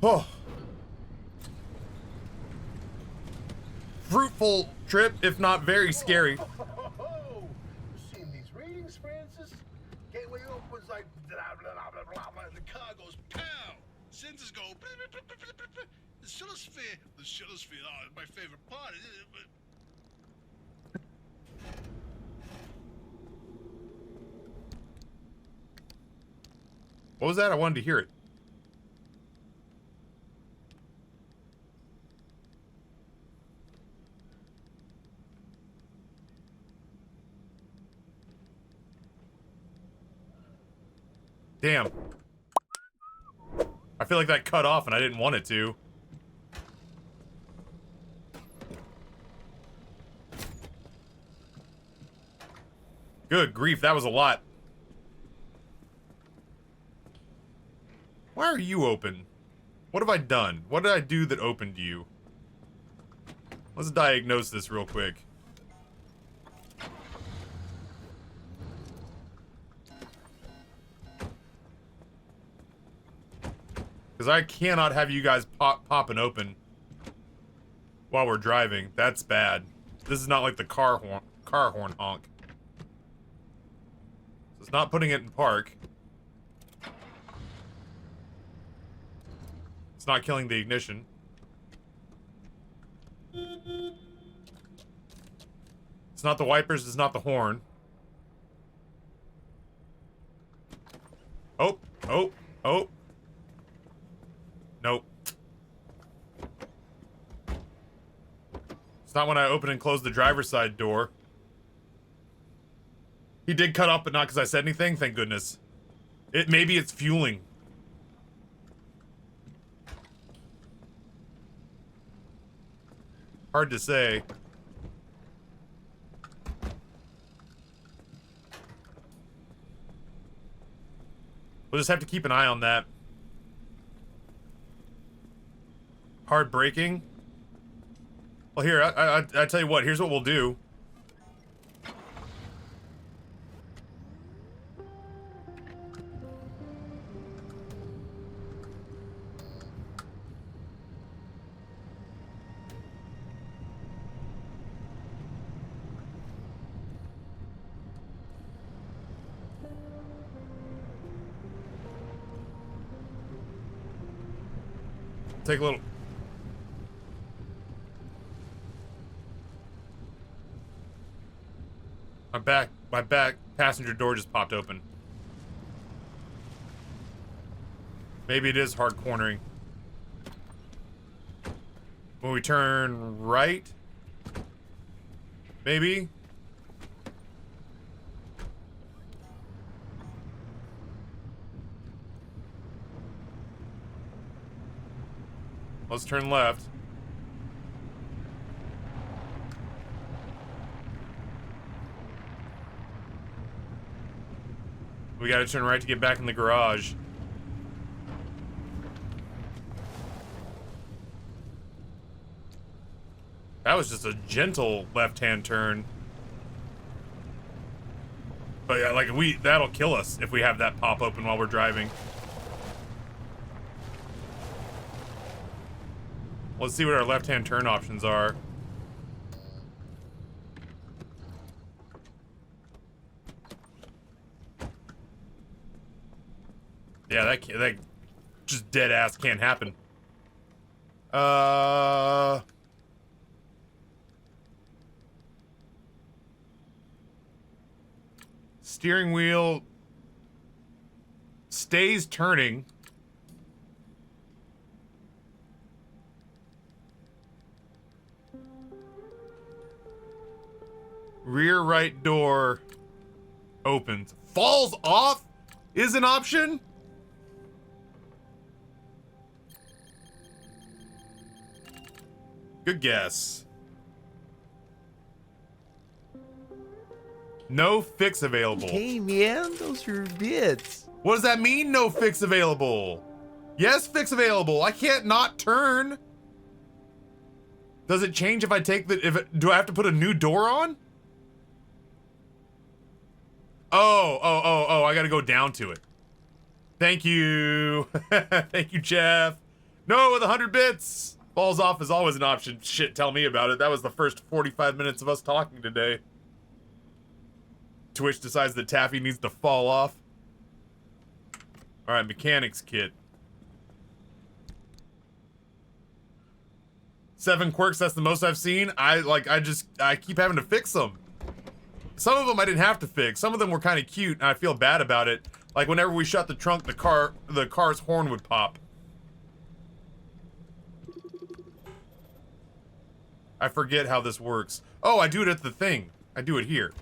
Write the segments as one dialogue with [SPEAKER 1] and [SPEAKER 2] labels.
[SPEAKER 1] Oh. Fruitful trip, if not very scary.
[SPEAKER 2] Seeing these ratings, Francis? Gateway opens like blah blah blah blah blah, and the car goes pow. Sensors go. The Shillosphere. Oh, my favorite part.
[SPEAKER 1] What was that? I wanted to hear it. Damn. I feel like that cut off and I didn't want it to. Good grief, that was a lot. Why are you open? What have I done? What did I do that opened you? Let's diagnose this real quick. Because I cannot have you guys pop and open while we're driving. That's bad. This is not like the car horn honk. So it's not putting it in park. It's not killing the ignition. It's not the wipers, it's not the horn. Oh, oh, oh. Nope. It's not when I open and close the driver's side door. He did cut off, but not because I said anything, thank goodness. Maybe it's fueling. Hard to say. We'll just have to keep an eye on that. Hard braking. Well, here, I tell you what, here's what we'll do. Take a little... My back passenger door just popped open. Maybe it is hard cornering. When we turn right? Maybe? Let's turn left. We gotta turn right to get back in the garage. That was just a gentle left-hand turn. But yeah, like that'll kill us if we have that pop open while we're driving. Let's see what our left-hand turn options are. Yeah, that just dead ass can't happen. Steering wheel stays turning. Rear right door opens. Falls off is an option? Good guess. No fix available.
[SPEAKER 3] Hey man, those are bits.
[SPEAKER 1] What does that mean, no fix available? Yes, fix available. I can't not turn. Does it change if I take do I have to put a new door on? Oh, I gotta go down to it. Thank you. Thank you, Jeff. No, with 100 bits! Falls off is always an option. Shit, tell me about it. That was the first 45 minutes of us talking today. Twitch decides that Taffy needs to fall off. Alright, mechanics kit. 7 quirks, that's the most I've seen. I keep having to fix them. Some of them I didn't have to fix. Some of them were kind of cute, and I feel bad about it. Like whenever we shut the trunk, the car's horn would pop. I forget how this works. Oh, I do it at the thing. I do it here.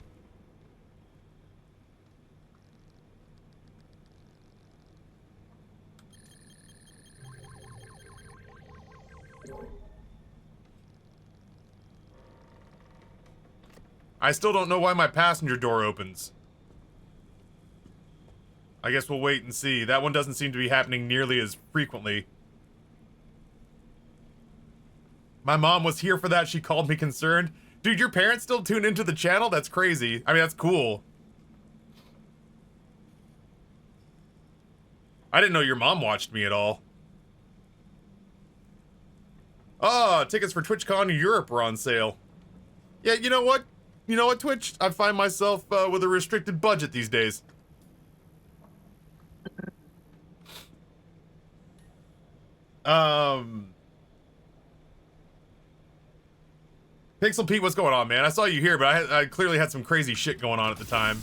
[SPEAKER 1] I still don't know why my passenger door opens. I guess we'll wait and see. That one doesn't seem to be happening nearly as frequently. My mom was here for that. She called me concerned. Dude, your parents still tune into the channel? That's crazy. I mean, that's cool. I didn't know your mom watched me at all. Oh, tickets for TwitchCon Europe are on sale. Yeah, you know what? You know what, Twitch? I find myself with a restricted budget these days. Pixel Pete, what's going on, man? I saw you here, but I clearly had some crazy shit going on at the time.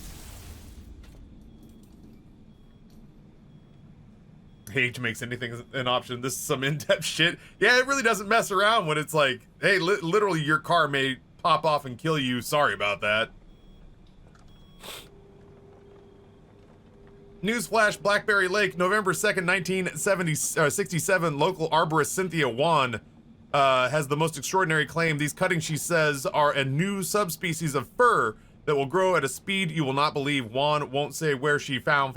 [SPEAKER 1] Age makes anything an option. This is some in-depth shit. Yeah, it really doesn't mess around when it's like, hey, literally your car may pop off and kill you. Sorry about that. Newsflash, Blackberry Lake, November 2nd, 1967. Local arborist Cynthia Wan has the most extraordinary claim. These cuttings, she says, are a new subspecies of fir that will grow at a speed you will not believe. Wan won't say where she found.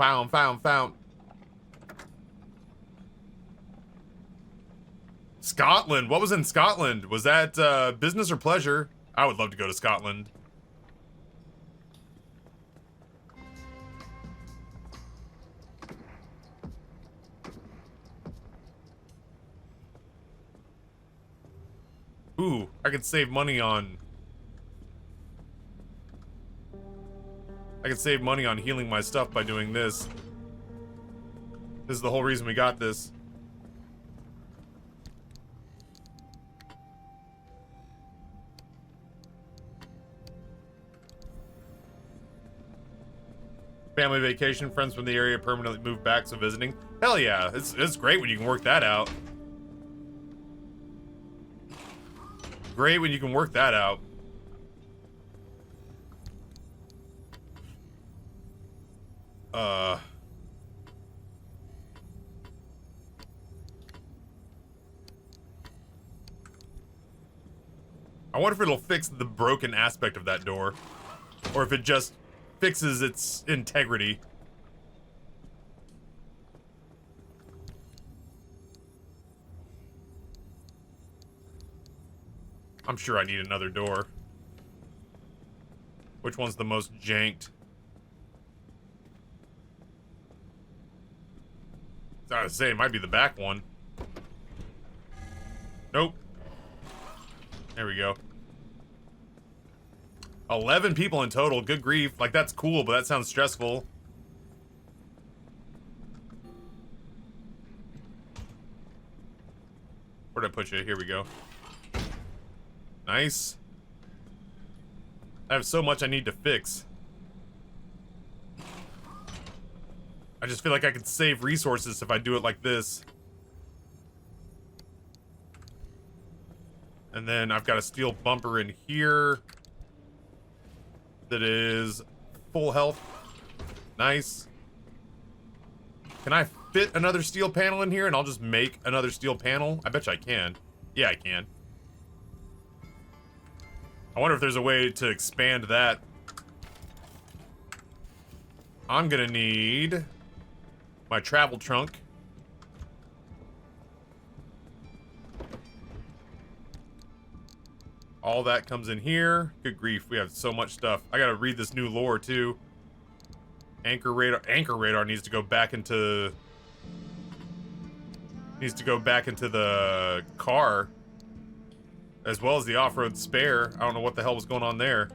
[SPEAKER 1] Scotland. What was in Scotland? Was that business or pleasure? I would love to go to Scotland. Ooh, I could save money on... I could save money on healing my stuff by doing this. This is the whole reason we got this. Family vacation, friends from the area permanently moved back, so visiting. Hell yeah, it's great when you can work that out. Great when you can work that out. I wonder if it'll fix the broken aspect of that door, or if it just fixes its integrity. I'm sure I need another door. Which one's the most janked? I was saying, it might be the back one. Nope. There we go. 11 people in total. Good grief. Like, that's cool, but that sounds stressful. Where'd I put you? Here we go. Nice. I have so much I need to fix. I just feel like I could save resources if I do it like this. And then I've got a steel bumper in here that is full health. Nice. Can I fit another steel panel in here and I'll just make another steel panel? I bet you I can. Yeah, I can. I wonder if there's a way to expand that. I'm gonna need my travel trunk. All that comes in here. Good grief, we have so much stuff. I gotta read this new lore too. Anchor radar needs to go back into Needs to go back into the car. As well as the off-road spare. I don't know what the hell was going on there.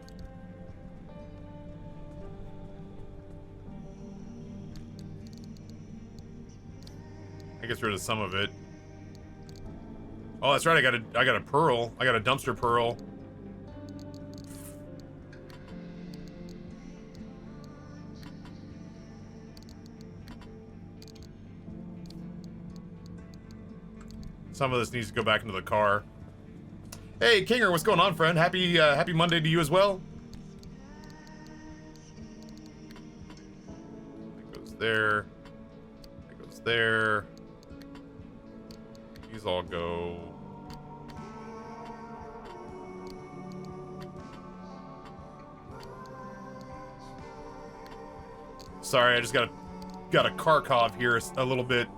[SPEAKER 1] I gets rid of some of it. Oh, that's right. I got a pearl. I got a dumpster pearl. Some of this needs to go back into the car. Hey, Kinger, what's going on, friend? Happy Monday to you as well. That goes there. That goes there. These all go. Sorry, I just got a car cough here a little bit.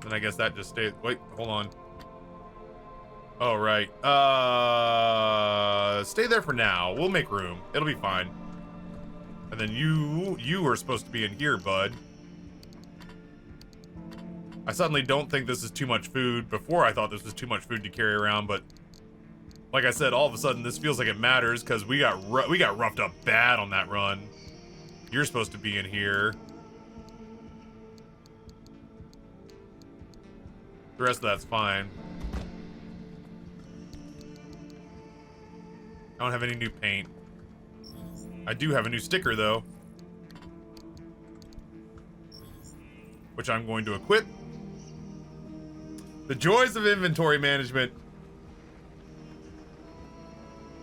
[SPEAKER 1] And I guess that just stayed. Wait, hold on. Oh, right. Stay there for now. We'll make room. It'll be fine. And then you are supposed to be in here, bud. I suddenly don't think this is too much food. Before I thought this was too much food to carry around, but like I said, all of a sudden this feels like it matters because we got roughed up bad on that run. You're supposed to be in here. The rest of that's fine. I don't have any new paint. I do have a new sticker though, which I'm going to equip. The joys of inventory management.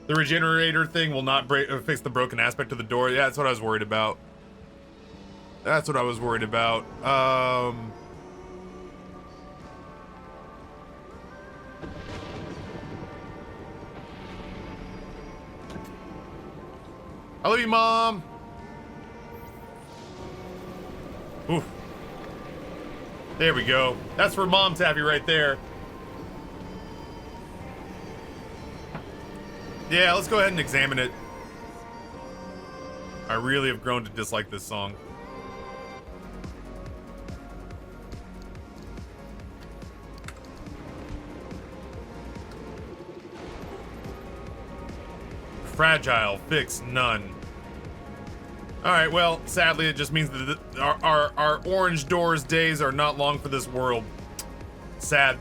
[SPEAKER 1] The regenerator thing will not fix the broken aspect of the door. Yeah, that's what I was worried about. That's what I was worried about. I love you, Mom. Oof. There we go. That's for Mom Taffy right there. Yeah, let's go ahead and examine it. I really have grown to dislike this song. Fragile, fix none. Alright, well, sadly it just means that our orange doors days are not long for this world. Sad.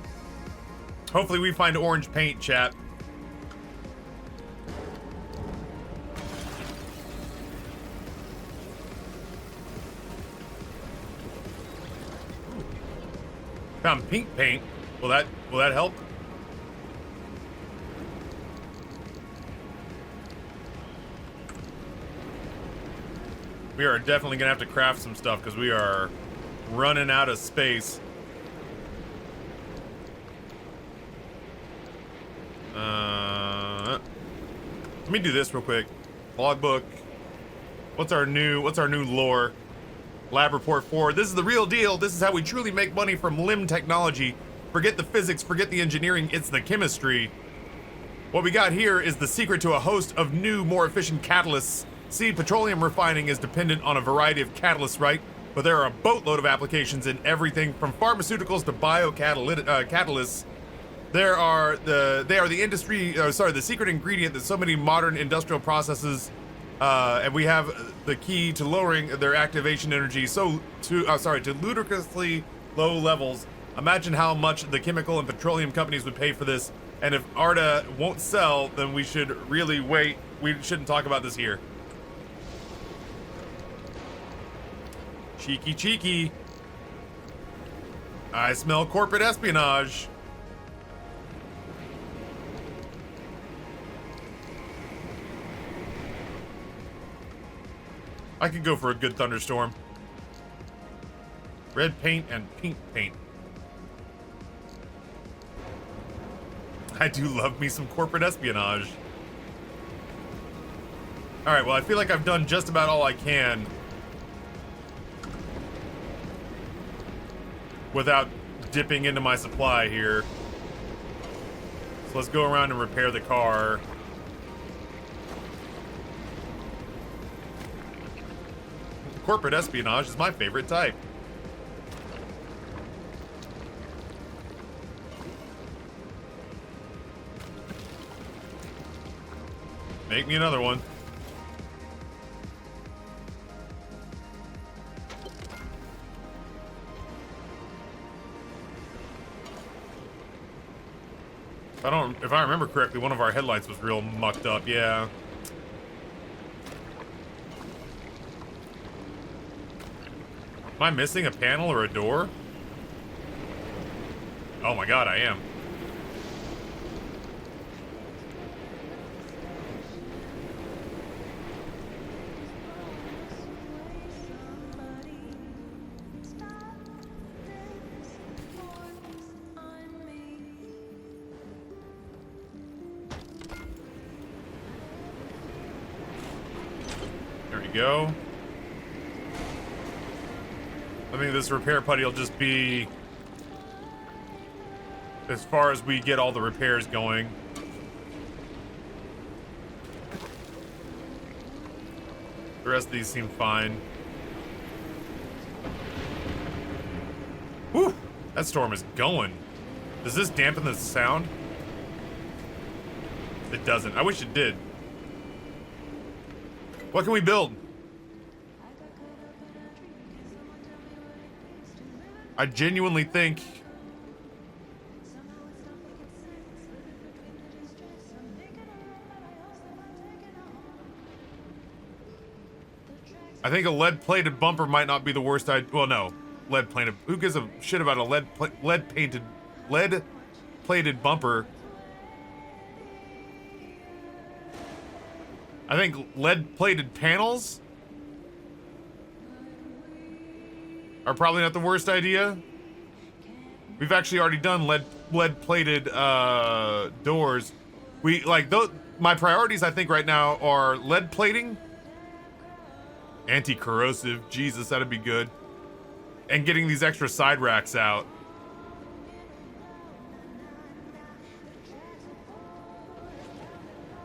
[SPEAKER 1] Hopefully we find orange paint, chat. Found pink paint. Will that help? We are definitely gonna have to craft some stuff because we are running out of space. Let me do this real quick. Logbook. What's our new lore? Lab report 4. This is the real deal. This is how we truly make money from limb technology. Forget the physics, forget the engineering, it's the chemistry. What we got here is the secret to a host of new, more efficient catalysts. See, petroleum refining is dependent on a variety of catalysts, right? But there are a boatload of applications in everything from pharmaceuticals to catalysts. They are the secret ingredient that so many modern industrial processes, and we have the key to lowering their activation energy to ludicrously low levels. Imagine how much the chemical and petroleum companies would pay for this. And if Arda won't sell, then we should really wait. We shouldn't talk about this here. Cheeky, cheeky. I smell corporate espionage. I could go for a good thunderstorm. Red paint and pink paint. I do love me some corporate espionage. Alright, well, I feel like I've done just about all I can without dipping into my supply here. So let's go around and repair the car. Corporate espionage is my favorite type. Make me another one. If I remember correctly, one of our headlights was real mucked up, yeah. Am I missing a panel or a door? Oh my god, I am. There we go. I think this repair putty will just be as far as we get all the repairs going. The rest of these seem fine. Whew! That storm is going. Does this dampen the sound? It doesn't. I wish it did. What can we build? I genuinely think a lead-plated bumper might not be the worst idea. Well, no, lead-plated. Who gives a shit about a lead-plated bumper? I think lead-plated panels are probably not the worst idea. We've actually already done lead-plated doors. We like those. My priorities, I think, right now are lead plating, anti-corrosive. Jesus, that'd be good, and getting these extra side racks out.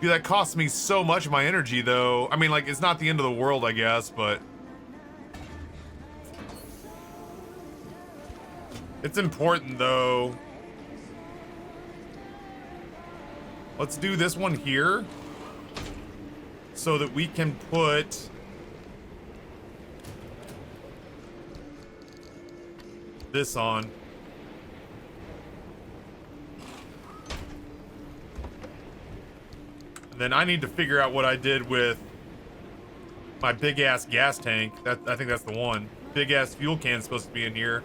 [SPEAKER 1] Dude, that costs me so much of my energy, though. I mean, like, it's not the end of the world, I guess, but it's important, though. Let's do this one here so that we can put this on. And then I need to figure out what I did with my big-ass gas tank. I think that's the one. Big-ass fuel can's supposed to be in here.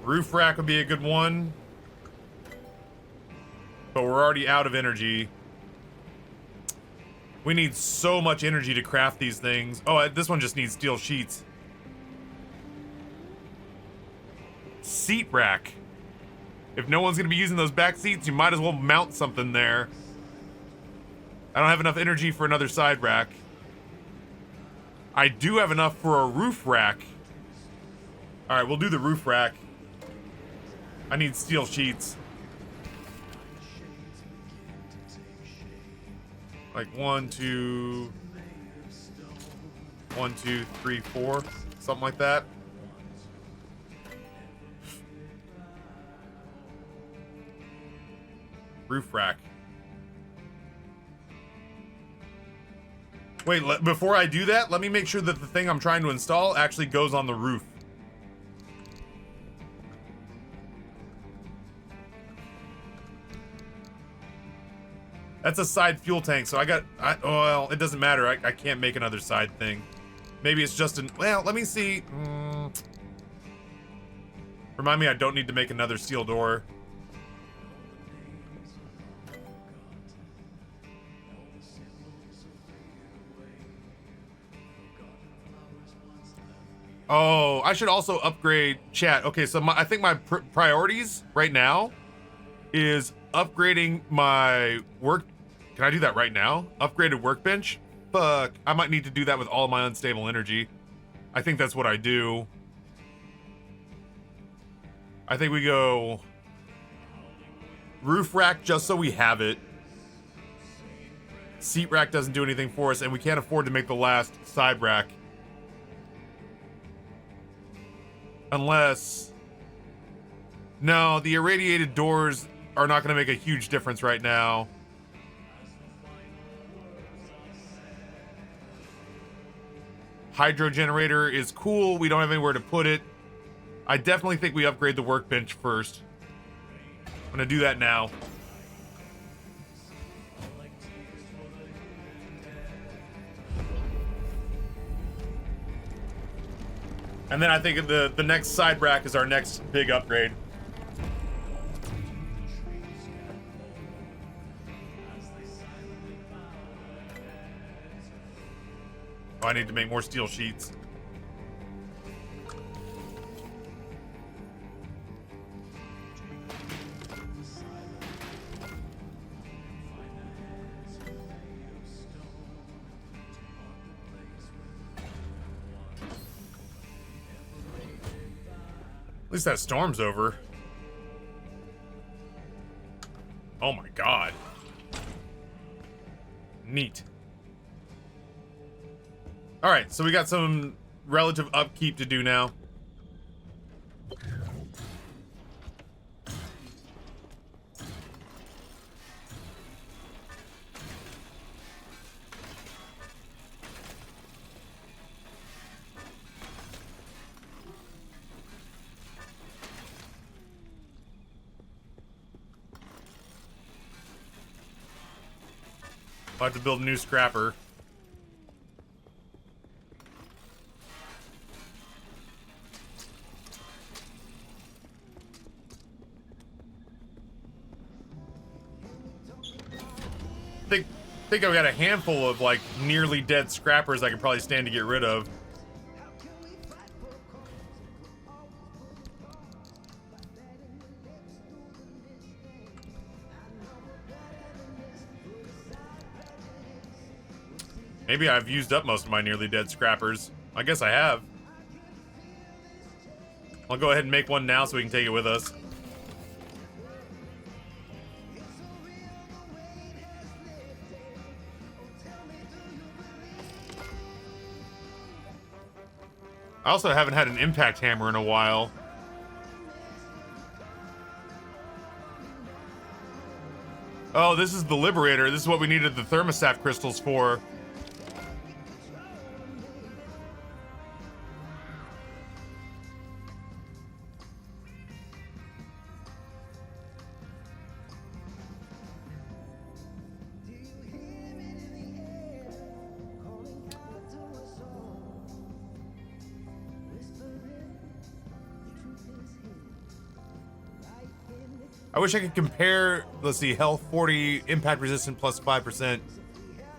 [SPEAKER 1] Roof rack would be a good one. But we're already out of energy. We need so much energy to craft these things. Oh, this one just needs steel sheets. Seat rack. If no one's gonna be using those back seats, you might as well mount something there. I don't have enough energy for another side rack. I do have enough for a roof rack. All right, we'll do the roof rack. I need steel sheets. Like 1, 2, 1, 2, 3, 4, something like that. Roof rack. Wait, before I do that, let me make sure that the thing I'm trying to install actually goes on the roof. That's a side fuel tank, so well, it doesn't matter. I can't make another side thing. Maybe it's just well, let me see. Remind me I don't need to make another steel door. Oh, I should also upgrade chat. Okay, so I think my priorities right now is upgrading my work. Can I do that right now? Upgraded workbench. I might need to do that with all my unstable energy. I think that's what I do. I think we go roof rack just so we have it. Seat rack doesn't do anything for us, and we can't afford to make the last side rack. Unless... No, the irradiated doors are not going to make a huge difference right now. Hydro generator is cool. We don't have anywhere to put it. I definitely think we upgrade the workbench first. I'm going to do that now. And then I think the next side rack is our next big upgrade. Oh, I need to make more steel sheets. At least that storm's over. Oh my god. Neat. Alright, so we got some relative upkeep to do now. I'll have to build a new scrapper. Think I've got a handful of like nearly dead scrappers I could probably stand to get rid of. Maybe I've used up most of my nearly dead scrappers. I guess I have. I'll go ahead and make one now so we can take it with us. I also haven't had an impact hammer in a while. Oh, this is the Liberator. This is what we needed the thermostat crystals for. I wish I could compare, let's see, health 40, impact resistant plus 5%.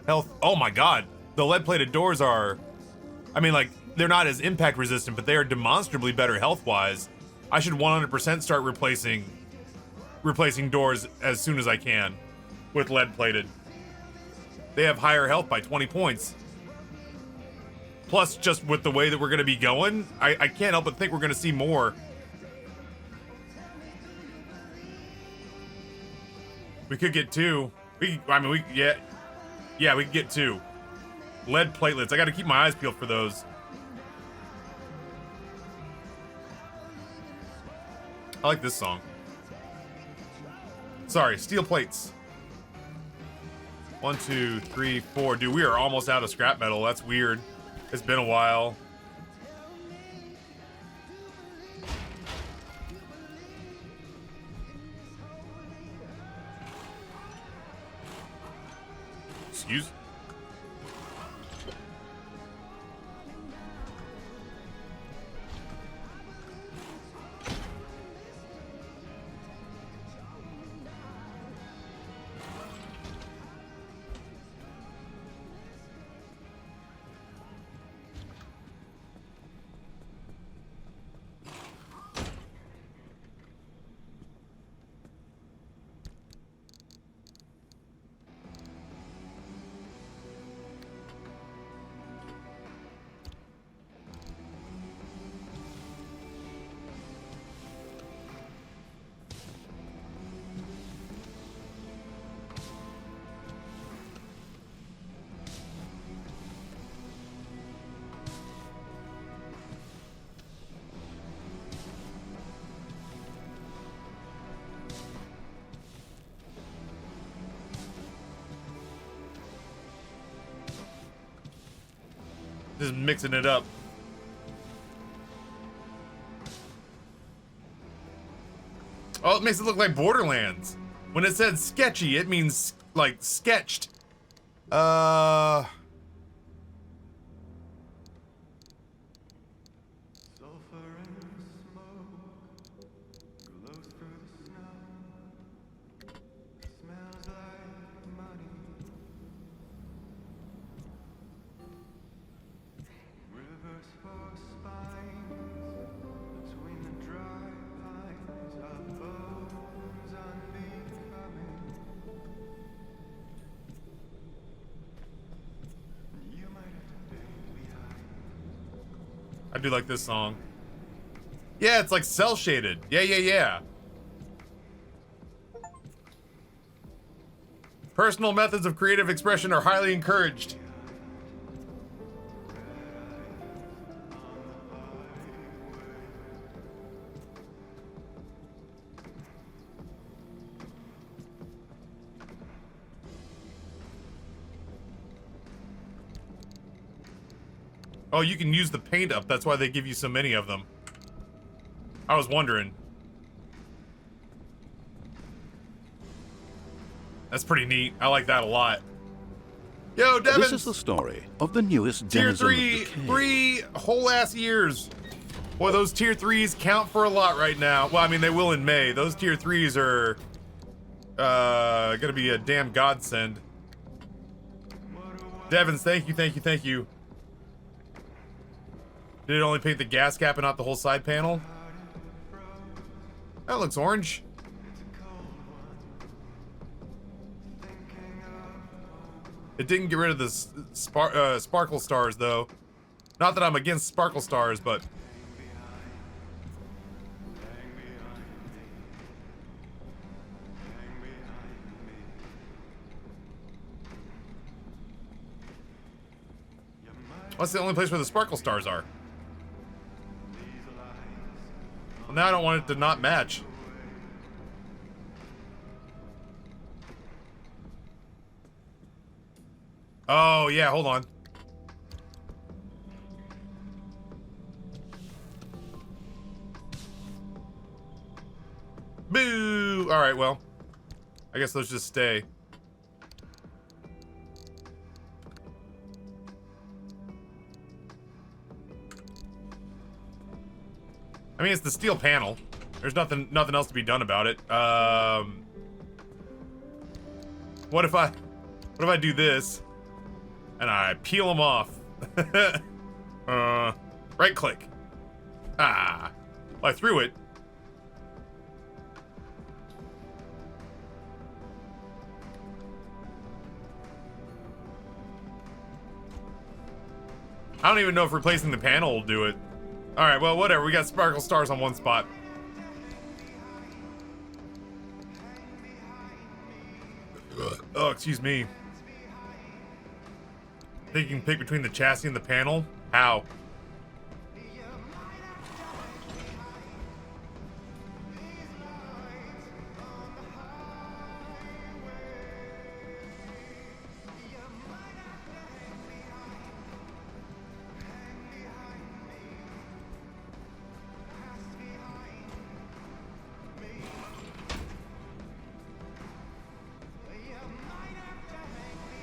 [SPEAKER 1] Health, oh my god. The lead-plated doors are, I mean, like, they're not as impact resistant, but they are demonstrably better health-wise. I should 100% start replacing doors as soon as I can with lead-plated. They have higher health by 20 points. Plus, just with the way that we're going to be going, I can't help but think we're going to see more. We could get two. Yeah, we could get two. Lead platelets. I got to keep my eyes peeled for those. I like this song. Sorry, steel plates. 1, 2, 3, 4. Dude, we are almost out of scrap metal. That's weird. It's been a while. Excuse. Just mixing it up. Oh, it makes it look like Borderlands. When it said sketchy, it means like sketched. I do like this song. Yeah, it's like cell shaded. Yeah. Personal methods of creative expression are highly encouraged. Oh, you can use the paint up. That's why they give you so many of them. I was wondering. That's pretty neat. I like that a lot. Yo, Devin!
[SPEAKER 4] This is the story of the newest
[SPEAKER 1] Tier
[SPEAKER 4] denizen
[SPEAKER 1] 3,
[SPEAKER 4] of the cave.
[SPEAKER 1] 3 whole ass years. Boy, those tier 3s count for a lot right now. Well, I mean, they will in May. Those tier 3s are gonna be a damn godsend. Devins, thank you. Did it only paint the gas cap and not the whole side panel? That looks orange. It didn't get rid of the sparkle stars, though. Not that I'm against sparkle stars, but... That's the only place where the sparkle stars are. Well, now I don't want it to not match. Oh, yeah, hold on. Boo! Alright, well. I guess those just stay. I mean, it's the steel panel. There's nothing else to be done about it. What if I do this and I peel them off? Right click. Ah, well, I threw it. I don't even know if replacing the panel will do it. Alright, well, whatever. We got sparkle stars on one spot. Oh, excuse me. Think you can pick between the chassis and the panel? How?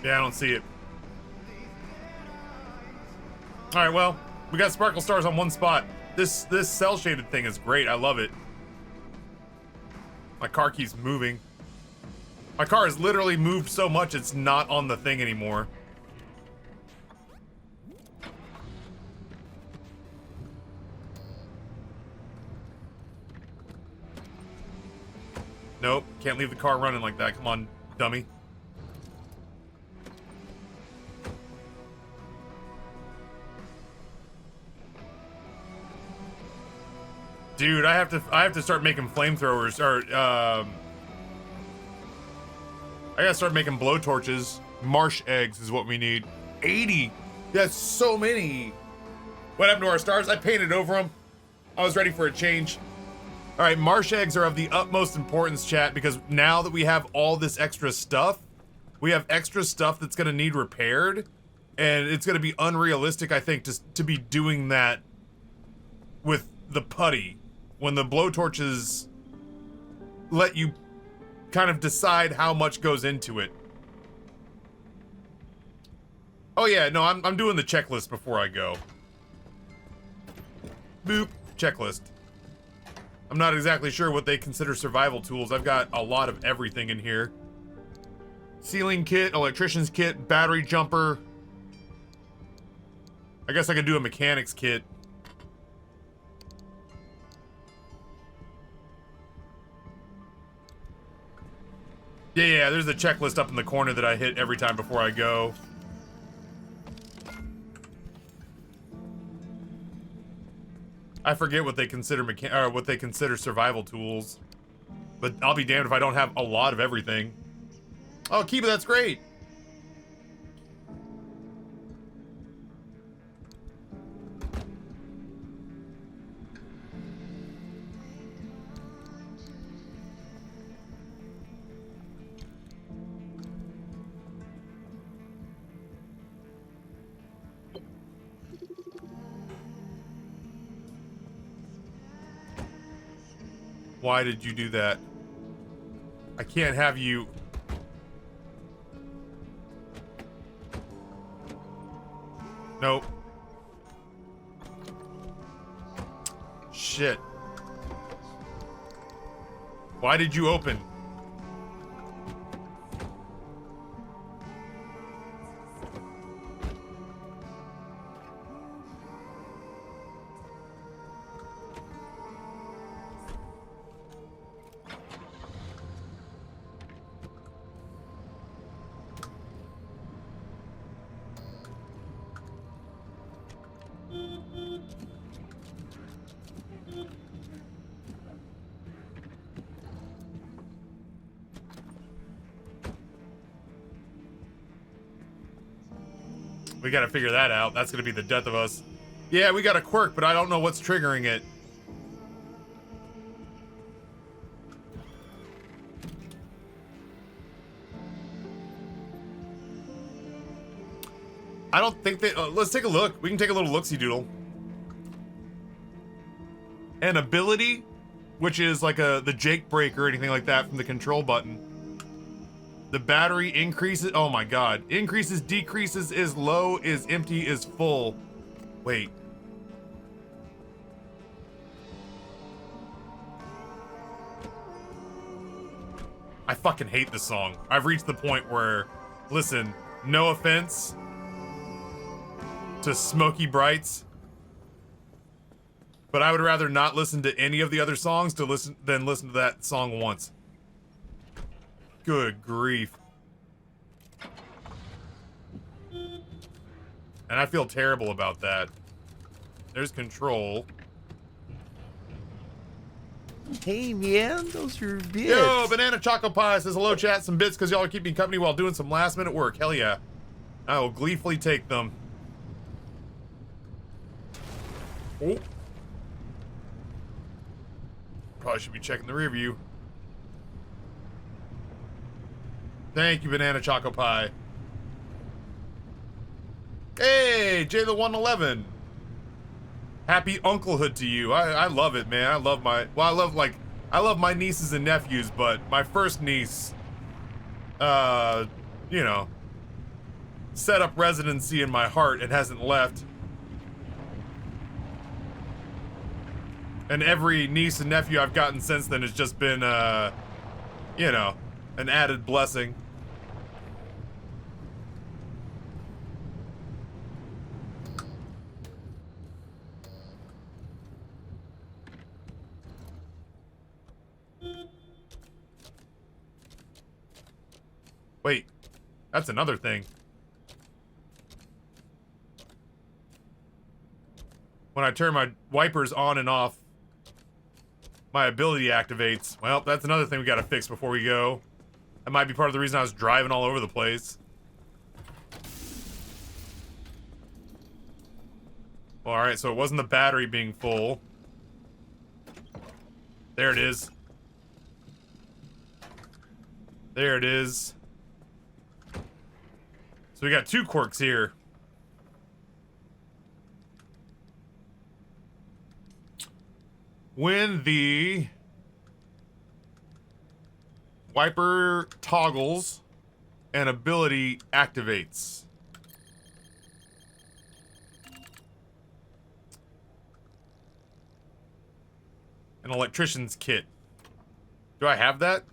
[SPEAKER 1] Yeah, I don't see it. Alright, well, we got sparkle stars on one spot. This cell shaded thing is great. I love it. My car keeps moving. My car has literally moved so much it's not on the thing anymore. Nope, can't leave the car running like that. Come on, dummy. Dude, I have to start making flamethrowers, or I gotta start making blowtorches. Marsh eggs is what we need. 80. That's so many. What happened to our stars? I painted over them. I was ready for a change. All right, marsh eggs are of the utmost importance, chat, because now that we have all this extra stuff, we have extra stuff that's gonna need repaired. And it's going to be unrealistic, I think, to be doing that with the putty when the blowtorches let you kind of decide how much goes into it. Oh yeah, no, I'm doing the checklist before I go. Boop, checklist. I'm not exactly sure what they consider survival tools. I've got a lot of everything in here. Sealing kit, electrician's kit, battery jumper. I guess I could do a mechanic's kit. Yeah, there's a checklist up in the corner that I hit every time before I go. I forget what they consider what they consider survival tools. But I'll be damned if I don't have a lot of everything. Oh, Kiba, that's great. Why did you do that? I can't have you... Nope. Shit. Why did you open? We gotta figure that out. That's gonna be the death of us. Yeah, we got a quirk, but I don't know what's triggering it. I don't think that... let's take a look. We can take a little look-see doodle. An ability, which is like the Jake break or anything like that from the control button. The battery increases... Oh my god. Increases, decreases, is low, is empty, is full. Wait. I fucking hate this song. I've reached the point where... Listen, no offense to Smokey Brights, but I would rather not listen to any of the other songs than listen to that song once. Good grief. And I feel terrible about that. There's control.
[SPEAKER 3] Hey man, those are bits.
[SPEAKER 1] Yo, Banana Choco Pie says hello chat, some bits because y'all are keeping company while doing some last minute work. Hell yeah. I will gleefully take them. Oh. Probably should be checking the rear view. Thank you, Banana Choco Pie. Hey, Jay the 111. Happy unclehood to you. I love it, man. I love my... Well, I love my nieces and nephews, but my first niece, you know, set up residency in my heart and hasn't left. And every niece and nephew I've gotten since then has just been, you know, an added blessing. Wait, that's another thing. When I turn my wipers on and off, my ability activates. Well, that's another thing we gotta fix before we go. That might be part of the reason I was driving all over the place. Well, alright, so it wasn't the battery being full. There it is. There it is. So we got two quirks here. When the wiper toggles, an ability activates. An electrician's kit. Do I have that?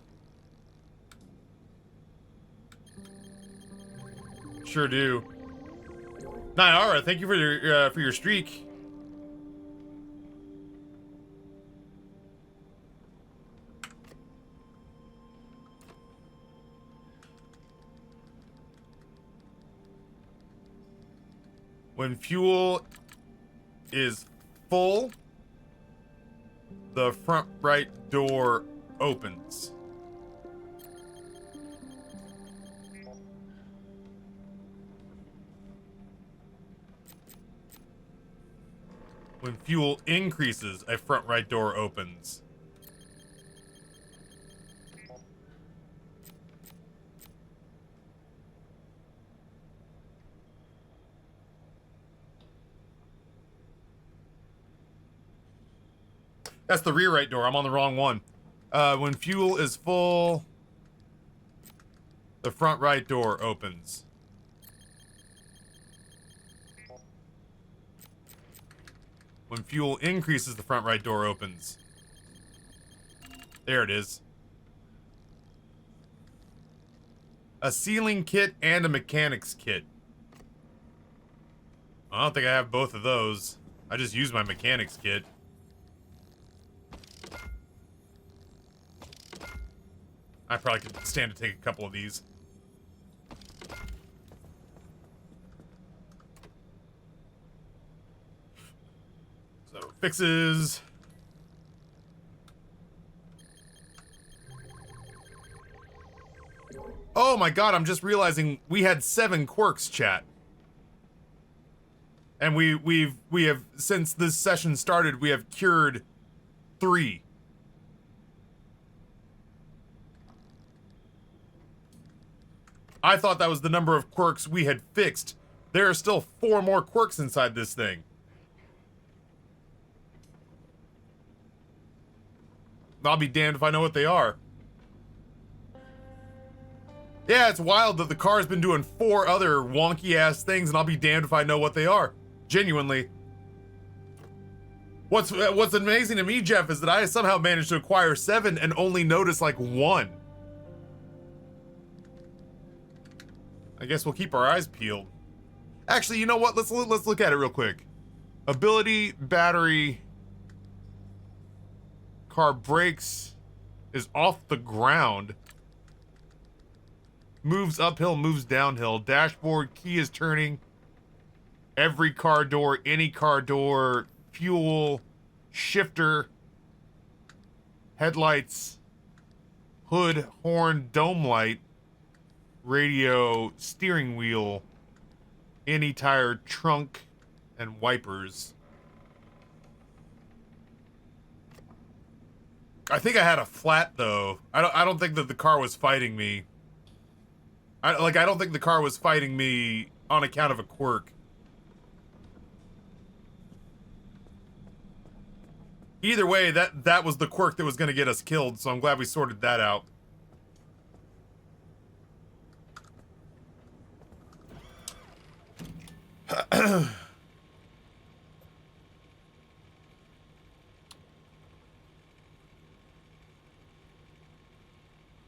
[SPEAKER 1] Sure do. Nyara, thank you for your streak. When fuel is full, the front right door opens. When fuel increases, a front right door opens. That's the rear right door. I'm on the wrong one. When fuel is full, the front right door opens. When fuel increases, the front right door opens. There it is. A sealing kit and a mechanics kit. I don't think I have both of those. I just use my mechanics kit. I probably could stand to take a couple of these. So, fixes. Oh my god, I'm just realizing we had 7 quirks, chat. And we have, since this session started, we have cured 3. I thought that was the number of quirks we had fixed. There are still 4 more quirks inside this thing. I'll be damned if I know what they are. Yeah, it's wild that the car's been doing 4 other wonky-ass things, and I'll be damned if I know what they are. Genuinely. What's amazing to me, Jeff, is that I somehow managed to acquire 7 and only notice, like, 1. I guess we'll keep our eyes peeled. Actually, you know what? Let's look at it real quick. Ability, battery, car brakes is off the ground. Moves uphill, moves downhill. Dashboard, key is turning. Every car door, any car door, fuel, shifter, headlights, hood, horn, dome light, radio, steering wheel, any tire, trunk, and wipers. I think I had a flat though. I don't think that the car was fighting me. I don't think the car was fighting me on account of a quirk. Either way, that was the quirk that was going to get us killed, so I'm glad we sorted that out.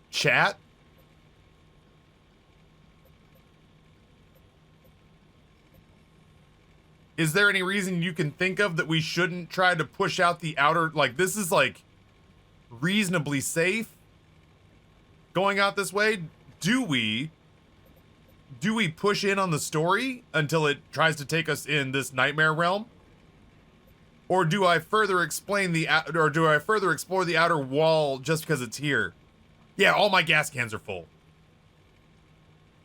[SPEAKER 1] Chat? Is there any reason you can think of that we shouldn't try to push out the outer, like, this is, like, reasonably safe going out this way? Do we push in on the story until it tries to take us in this nightmare realm? Or do I further explain do I further explore the outer wall just because it's here? Yeah, all my gas cans are full.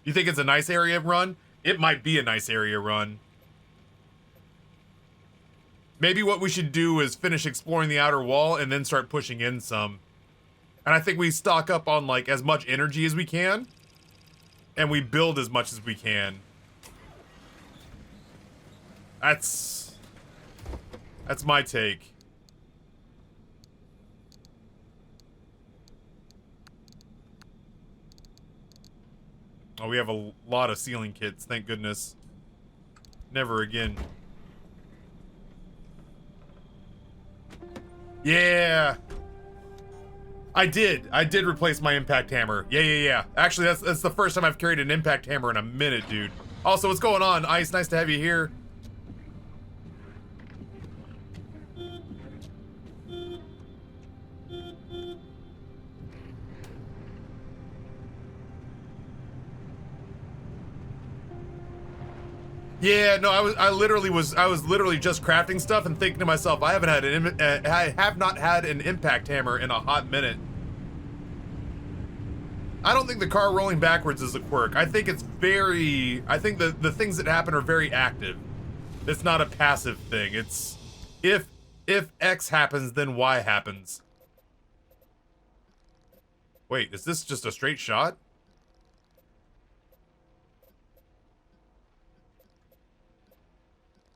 [SPEAKER 1] You think it's a nice area run? It might be a nice area run. Maybe what we should do is finish exploring the outer wall and then start pushing in some. And I think we stock up on, like, as much energy as we can. And we build as much as we can. That's my take. Oh, we have a lot of sealing kits, thank goodness. Never again. Yeah. I did replace my impact hammer. Yeah. Actually, that's the first time I've carried an impact hammer in a minute, dude. Also, what's going on, Ice? Nice to have you here. Yeah, no, I was literally just crafting stuff and thinking to myself, I have not had an impact hammer in a hot minute. I don't think the car rolling backwards is a quirk. I think it's I think the things that happen are very active. It's not a passive thing. It's if X happens, then Y happens. Wait, is this just a straight shot?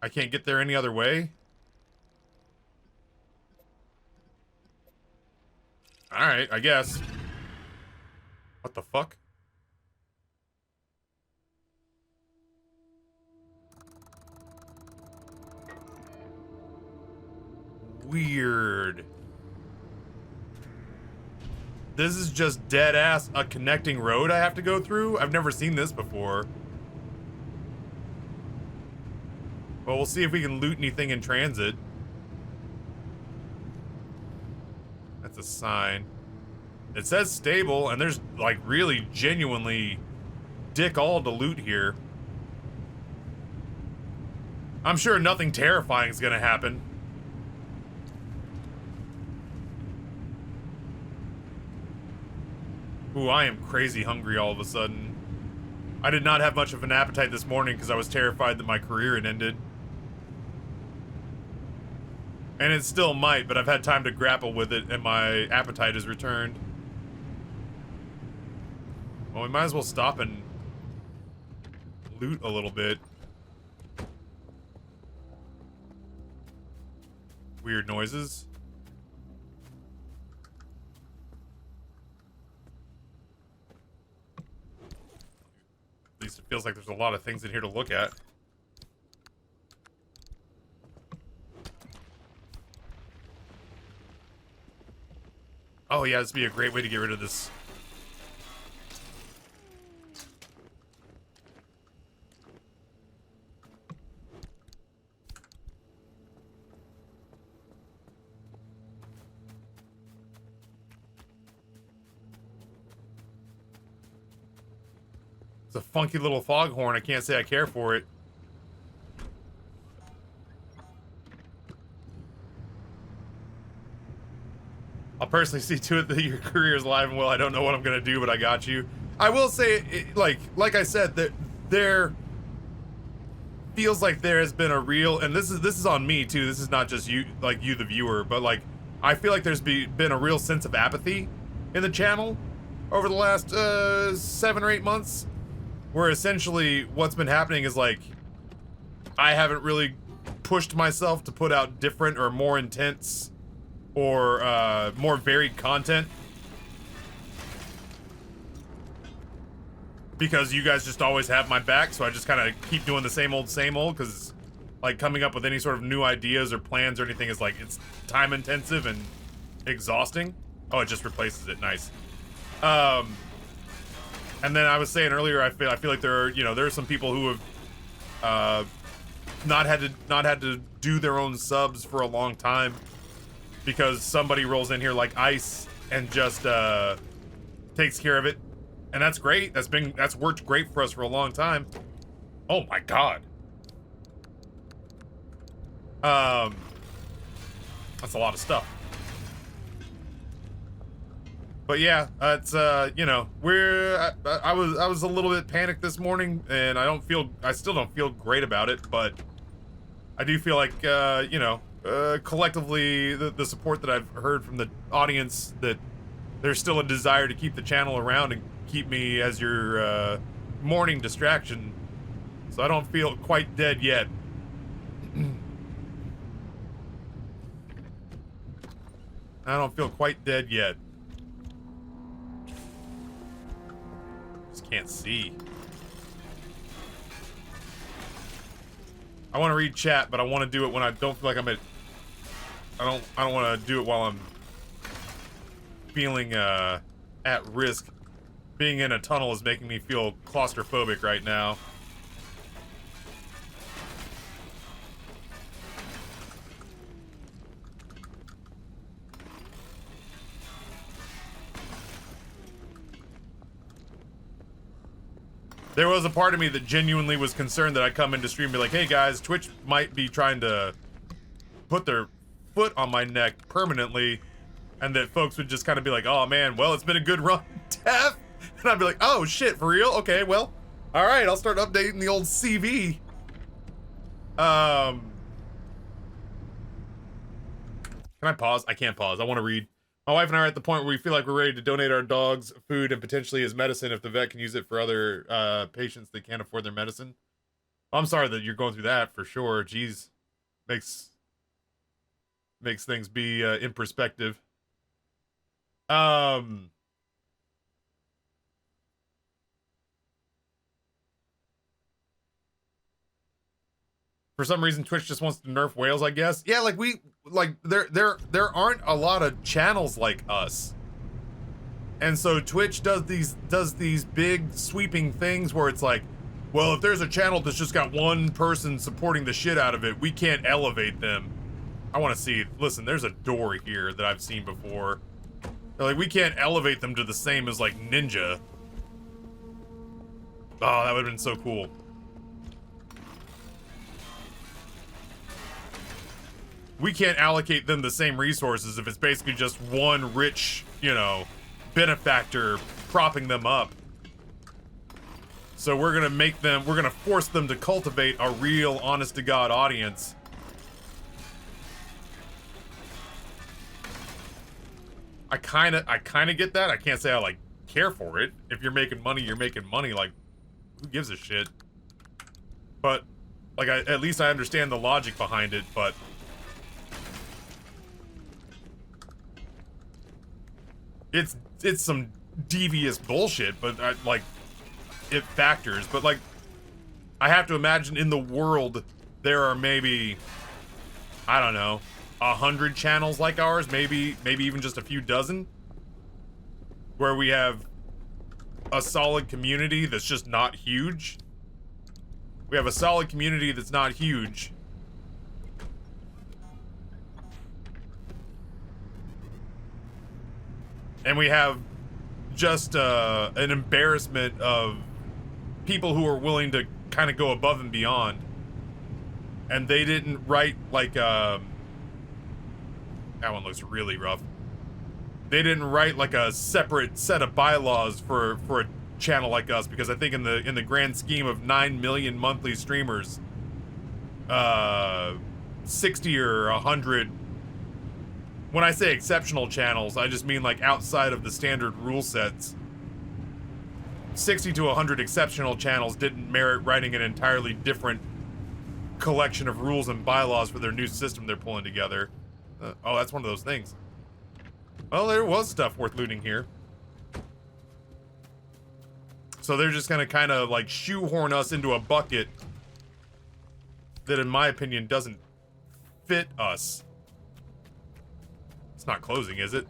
[SPEAKER 1] I can't get there any other way? Alright, I guess. What the fuck? Weird. This is just dead ass a connecting road I have to go through? I've never seen this before. Well, we'll see if we can loot anything in transit. That's a sign. It says stable, and there's, like, really genuinely dick all to loot here. I'm sure nothing terrifying is gonna happen. Ooh, I am crazy hungry all of a sudden. I did not have much of an appetite this morning because I was terrified that my career had ended. And it still might, but I've had time to grapple with it and my appetite has returned. Well, we might as well stop and loot a little bit. Weird noises. At least it feels like there's a lot of things in here to look at. Oh yeah, this would be a great way to get rid of this. It's a funky little foghorn. I can't say I care for it. I'll personally see to it that your career is alive and well. I don't know what I'm gonna do, but I got you. I will say, like I said, that there feels like there has been a real, and this is on me too. This is not just you, like you, the viewer, but like I feel like there's been a real sense of apathy in the channel over the last 7 or 8 months, where essentially what's been happening is like I haven't really pushed myself to put out different or more intense or more varied content because you guys just always have my back, so I just kind of keep doing the same old because like coming up with any sort of new ideas or plans or anything is like it's time intensive and exhausting. Oh, it just replaces it. Nice. And then I was saying earlier, I feel like there are some people who have not had to do their own subs for a long time because somebody rolls in here like Ice and just takes care of it, and that's great. That's worked great for us for a long time. Oh my god. That's a lot of stuff. But yeah, it's I was a little bit panicked this morning, and I still don't feel great about it, but I do feel like collectively the support that I've heard from the audience, that there's still a desire to keep the channel around and keep me as your morning distraction. So I don't feel quite dead yet. I don't feel quite dead yet. Just can't see. I want to read chat, but I want to do it when I don't feel like I'm at... I don't want to do it while I'm feeling at risk. Being in a tunnel is making me feel claustrophobic right now. There was a part of me that genuinely was concerned that I'd come into stream and be like, hey guys, Twitch might be trying to put their foot on my neck permanently, and that folks would just kind of be like, oh man, well, it's been a good run, Taff. And I'd be like, oh shit, for real? Okay, well, all right, I'll start updating the old CV. Can I pause? I can't pause. I want to read. My wife and I are at the point where we feel like we're ready to donate our dogs food and potentially as medicine if the vet can use it for other patients that can't afford their medicine. I'm sorry that you're going through that for sure. Jeez, makes things be in perspective. For some reason, Twitch just wants to nerf whales, I guess. Yeah, there aren't a lot of channels like us, and so Twitch does these big sweeping things where it's like, well, if there's a channel that's just got one person supporting the shit out of it, we can't elevate them. I want to see. Listen, there's a door here that I've seen before. They're like, we can't elevate them to the same as like Ninja. Oh, that would have been so cool. We can't allocate them the same resources if it's basically just one rich, you know, benefactor propping them up. So we're gonna force them to cultivate a real, honest to God audience. I kinda get that. I can't say I like care for it. If you're making money, you're making money. Like, who gives a shit? But like, at least I understand the logic behind it. But it's some devious bullshit. But like, it factors. But like, I have to imagine in the world there are maybe, I don't know, 100 channels like ours, maybe even just a few dozen, where we have a solid community that's just not huge. We have a solid community that's not huge. And we have just an embarrassment of people who are willing to kind of go above and beyond. And they didn't write like that one looks really rough. They didn't write like a separate set of bylaws for a channel like us, because I think in the grand scheme of 9 million monthly streamers, 60 or 100, when I say exceptional channels, I just mean like outside of the standard rule sets. 60 to 100 exceptional channels didn't merit writing an entirely different collection of rules and bylaws for their new system they're pulling together. Oh, that's one of those things. Well, there was stuff worth looting here. So they're just gonna kind of like shoehorn us into a bucket that, in my opinion, doesn't fit us. It's not closing, is it?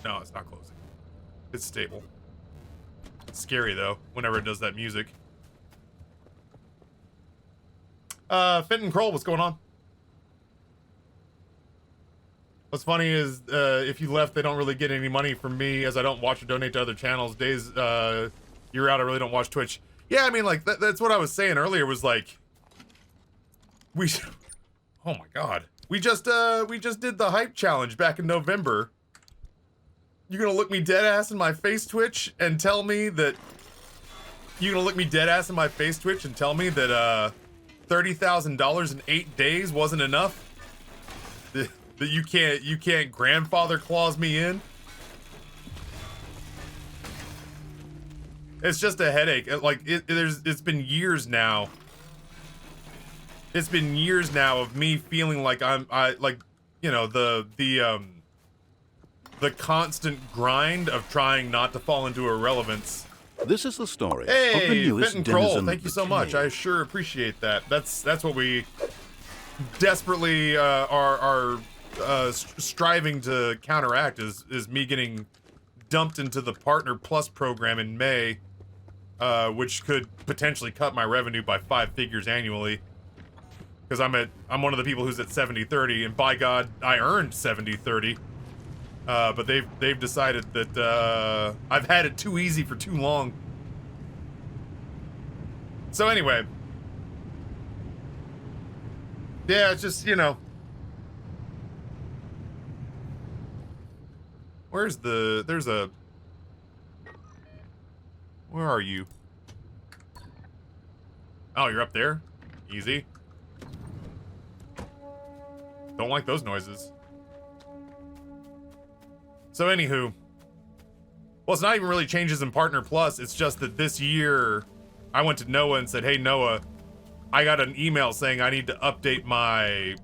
[SPEAKER 1] No, it's not closing. It's stable. It's scary, though, whenever it does that music. Fenton Kroll, what's going on? What's funny is, if you left, they don't really get any money from me, as I don't watch or donate to other channels. Days you're out, I really don't watch Twitch. Yeah, I mean, like, that's what I was saying earlier, was like, oh my god. We just did the hype challenge back in November. You're gonna look me dead ass in my face, Twitch, and tell me that $30,000 in 8 days wasn't enough? That you can't grandfather clause me in? It's just a headache. Like, it's been years now. It's been years now of me feeling like like, you know, the constant grind of trying not to fall into irrelevance
[SPEAKER 4] This is the story of the
[SPEAKER 1] Hey,
[SPEAKER 4] newest
[SPEAKER 1] Fenton Kroll,
[SPEAKER 4] denizen
[SPEAKER 1] thank
[SPEAKER 4] of
[SPEAKER 1] you
[SPEAKER 4] the
[SPEAKER 1] so much.
[SPEAKER 4] cave.
[SPEAKER 1] I sure appreciate that. That's what we desperately are striving to counteract is me getting dumped into the Partner Plus program in May, which could potentially cut my revenue by 5 figures annually. Because I'm one of the people who's at 70/30, and by God, I earned 70/30. But they've decided that I've had it too easy for too long. So anyway, yeah, it's just, you know, there's a, where are you? Oh, you're up there? Easy. Don't like those noises. So anywho, well, it's not even really changes in Partner Plus. It's just that this year I went to Noah and said, hey, Noah, I got an email saying I need to update my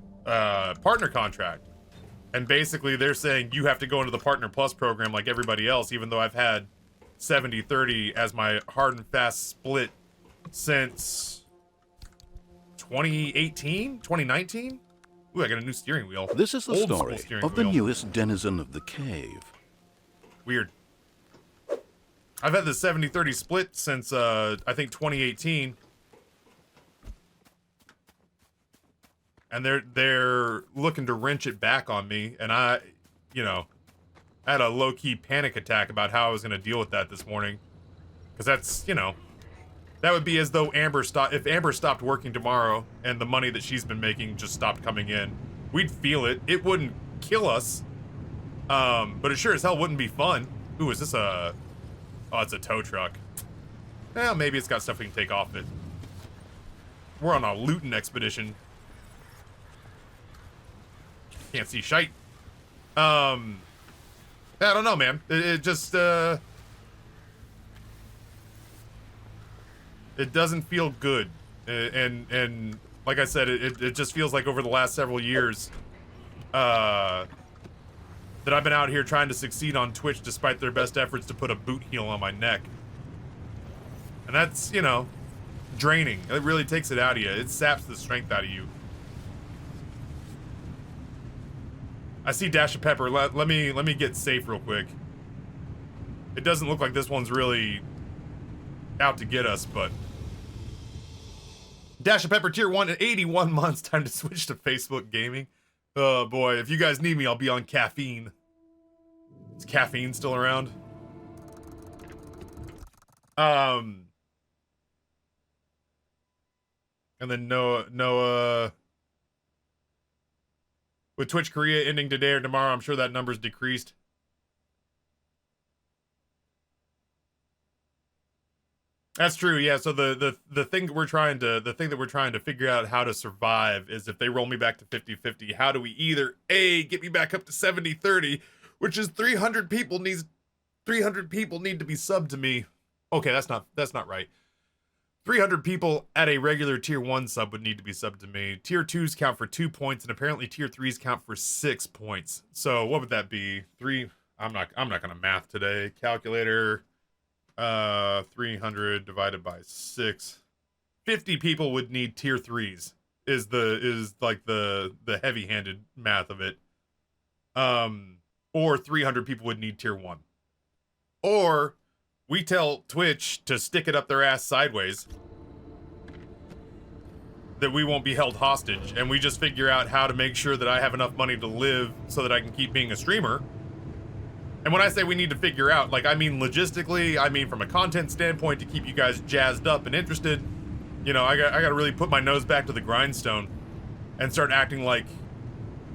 [SPEAKER 1] partner contract. And basically they're saying you have to go into the Partner Plus program like everybody else, even though I've had 70/30 as my hard and fast split since 2018, 2019. Ooh, I got a new steering wheel.
[SPEAKER 4] This is the
[SPEAKER 1] Old school
[SPEAKER 4] story
[SPEAKER 1] steering
[SPEAKER 4] of the
[SPEAKER 1] wheel.
[SPEAKER 4] newest denizen of the cave.
[SPEAKER 1] Weird. I've had the 70/30 split since I think 2018. And they're looking to wrench it back on me, and I, you know, had a low-key panic attack about how I was gonna deal with that this morning. Cause that's, you know, that would be as though if Amber stopped working tomorrow and the money that she's been making just stopped coming in. We'd feel it. It wouldn't kill us. But it sure as hell wouldn't be fun. Ooh, is this a... Oh, it's a tow truck. Well, maybe it's got stuff we can take off it. We're on a looting expedition. Can't see shite. I don't know, man. It just, it doesn't feel good. And like I said, it just feels like over the last several years, that I've been out here trying to succeed on Twitch despite their best efforts to put a boot heel on my neck. And that's, you know, draining. It really takes it out of you. It saps the strength out of you. I see Dash of Pepper. Let me get safe real quick. It doesn't look like this one's really out to get us, but Dash of Pepper tier 1 at 81 months. Time to switch to Facebook gaming. Oh boy, if you guys need me, I'll be on caffeine. Is caffeine still around? And then Noah. With Twitch Korea ending today or tomorrow, I'm sure that number's decreased. That's true, yeah. So the thing that we're trying to figure out how to survive is if they roll me back to 50-50, how do we either A, get me back up to 70-30, which is 300 people need to be subbed to me. Okay, that's not right. 300 people at a regular tier 1 sub would need to be subbed to me. Tier 2s count for 2 points, and apparently tier 3s count for 6 points. So what would that be? I'm not gonna math today. Calculator. 300 divided by 6. 50 people would need tier 3s. Is like the heavy-handed math of it. Or 300 people would need tier 1. Or we tell Twitch to stick it up their ass sideways, that we won't be held hostage, and we just figure out how to make sure that I have enough money to live so that I can keep being a streamer. And when I say we need to figure out, like, I mean logistically, I mean from a content standpoint to keep you guys jazzed up and interested. You know, I gotta really put my nose back to the grindstone and start acting like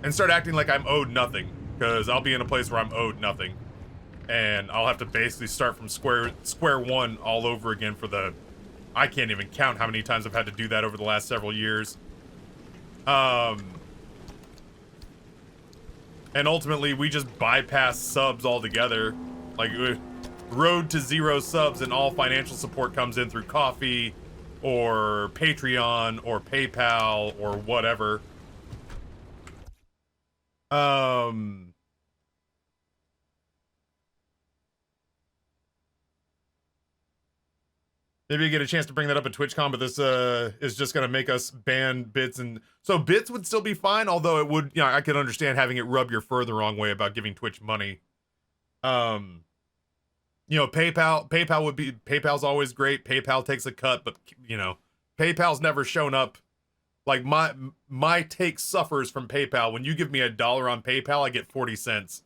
[SPEAKER 1] I'm owed nothing, because I'll be in a place where I'm owed nothing. And I'll have to basically start from square one all over again for the... I can't even count how many times I've had to do that over the last several years. And ultimately, we just bypass subs altogether. Like, road to 0 subs, and all financial support comes in through Coffee, or Patreon, or PayPal, or whatever. Maybe you get a chance to bring that up at TwitchCon, but this is just gonna make us ban bits, and so bits would still be fine, although it would, I could understand having it rub your fur the wrong way about giving Twitch money. PayPal's always great. PayPal takes a cut, but PayPal's never shown up. Like my take suffers from PayPal. When you give me $1 on PayPal, I get 40 cents.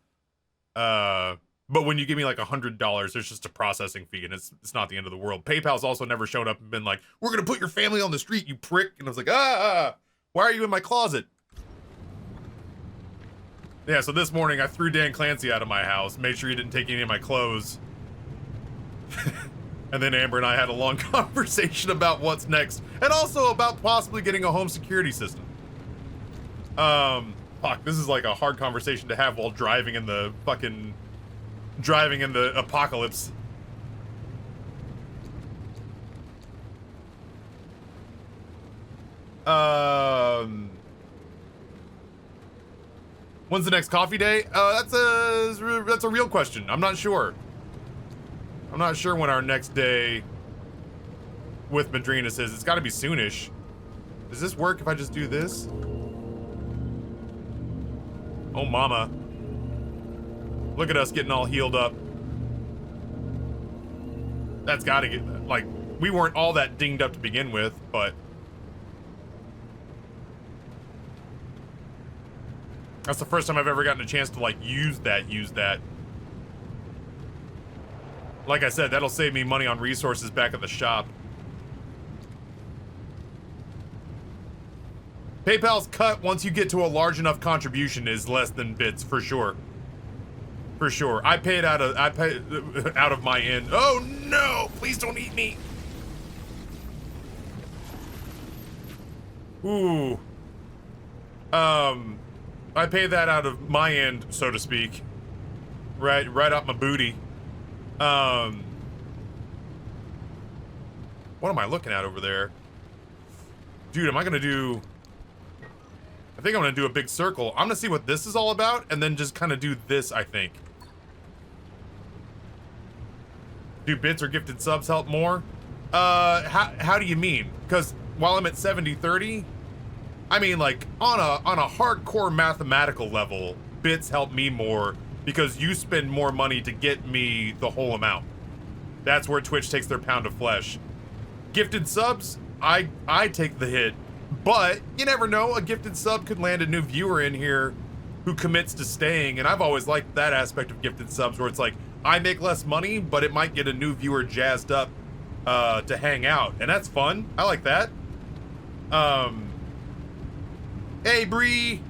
[SPEAKER 1] But when you give me like $100, there's just a processing fee, and it's not the end of the world. PayPal's also never shown up and been like, "We're gonna put your family on the street, you prick." And I was like, why are you in my closet? Yeah, so this morning I threw Dan Clancy out of my house, made sure he didn't take any of my clothes. And then Amber and I had a long conversation about what's next, and also about possibly getting a home security system. Fuck, this is like a hard conversation to have while driving in the apocalypse. When's the next coffee day? That's a real question. I'm not sure. I'm not sure when our next day with Madrinas is. It's got to be soonish. Does this work if I just do this? Oh, mama. Look at us getting all healed up. That's got to get, like, we weren't all that dinged up to begin with, but that's the first time I've ever gotten a chance to, like, use that. Like I said, that'll save me money on resources back at the shop. PayPal's cut once you get to a large enough contribution is less than bits, for sure. For sure. I pay it out of my end. Oh no! Please don't eat me. Ooh. I pay that out of my end, so to speak. Right out my booty. What am I looking at over there? Dude, am I gonna do... I think I'm gonna do a big circle. I'm gonna see what this is all about, and then just kind of do this, I think. Do bits or gifted subs help more? How do you mean? Because while I'm at 70-30, I mean, like, on a hardcore mathematical level, bits help me more because you spend more money to get me the whole amount. That's where Twitch takes their pound of flesh. Gifted subs, I take the hit, but you never know, a gifted sub could land a new viewer in here who commits to staying, and I've always liked that aspect of gifted subs where it's like, I make less money, but it might get a new viewer jazzed up to hang out, and that's fun. I like that. Hey, Bree.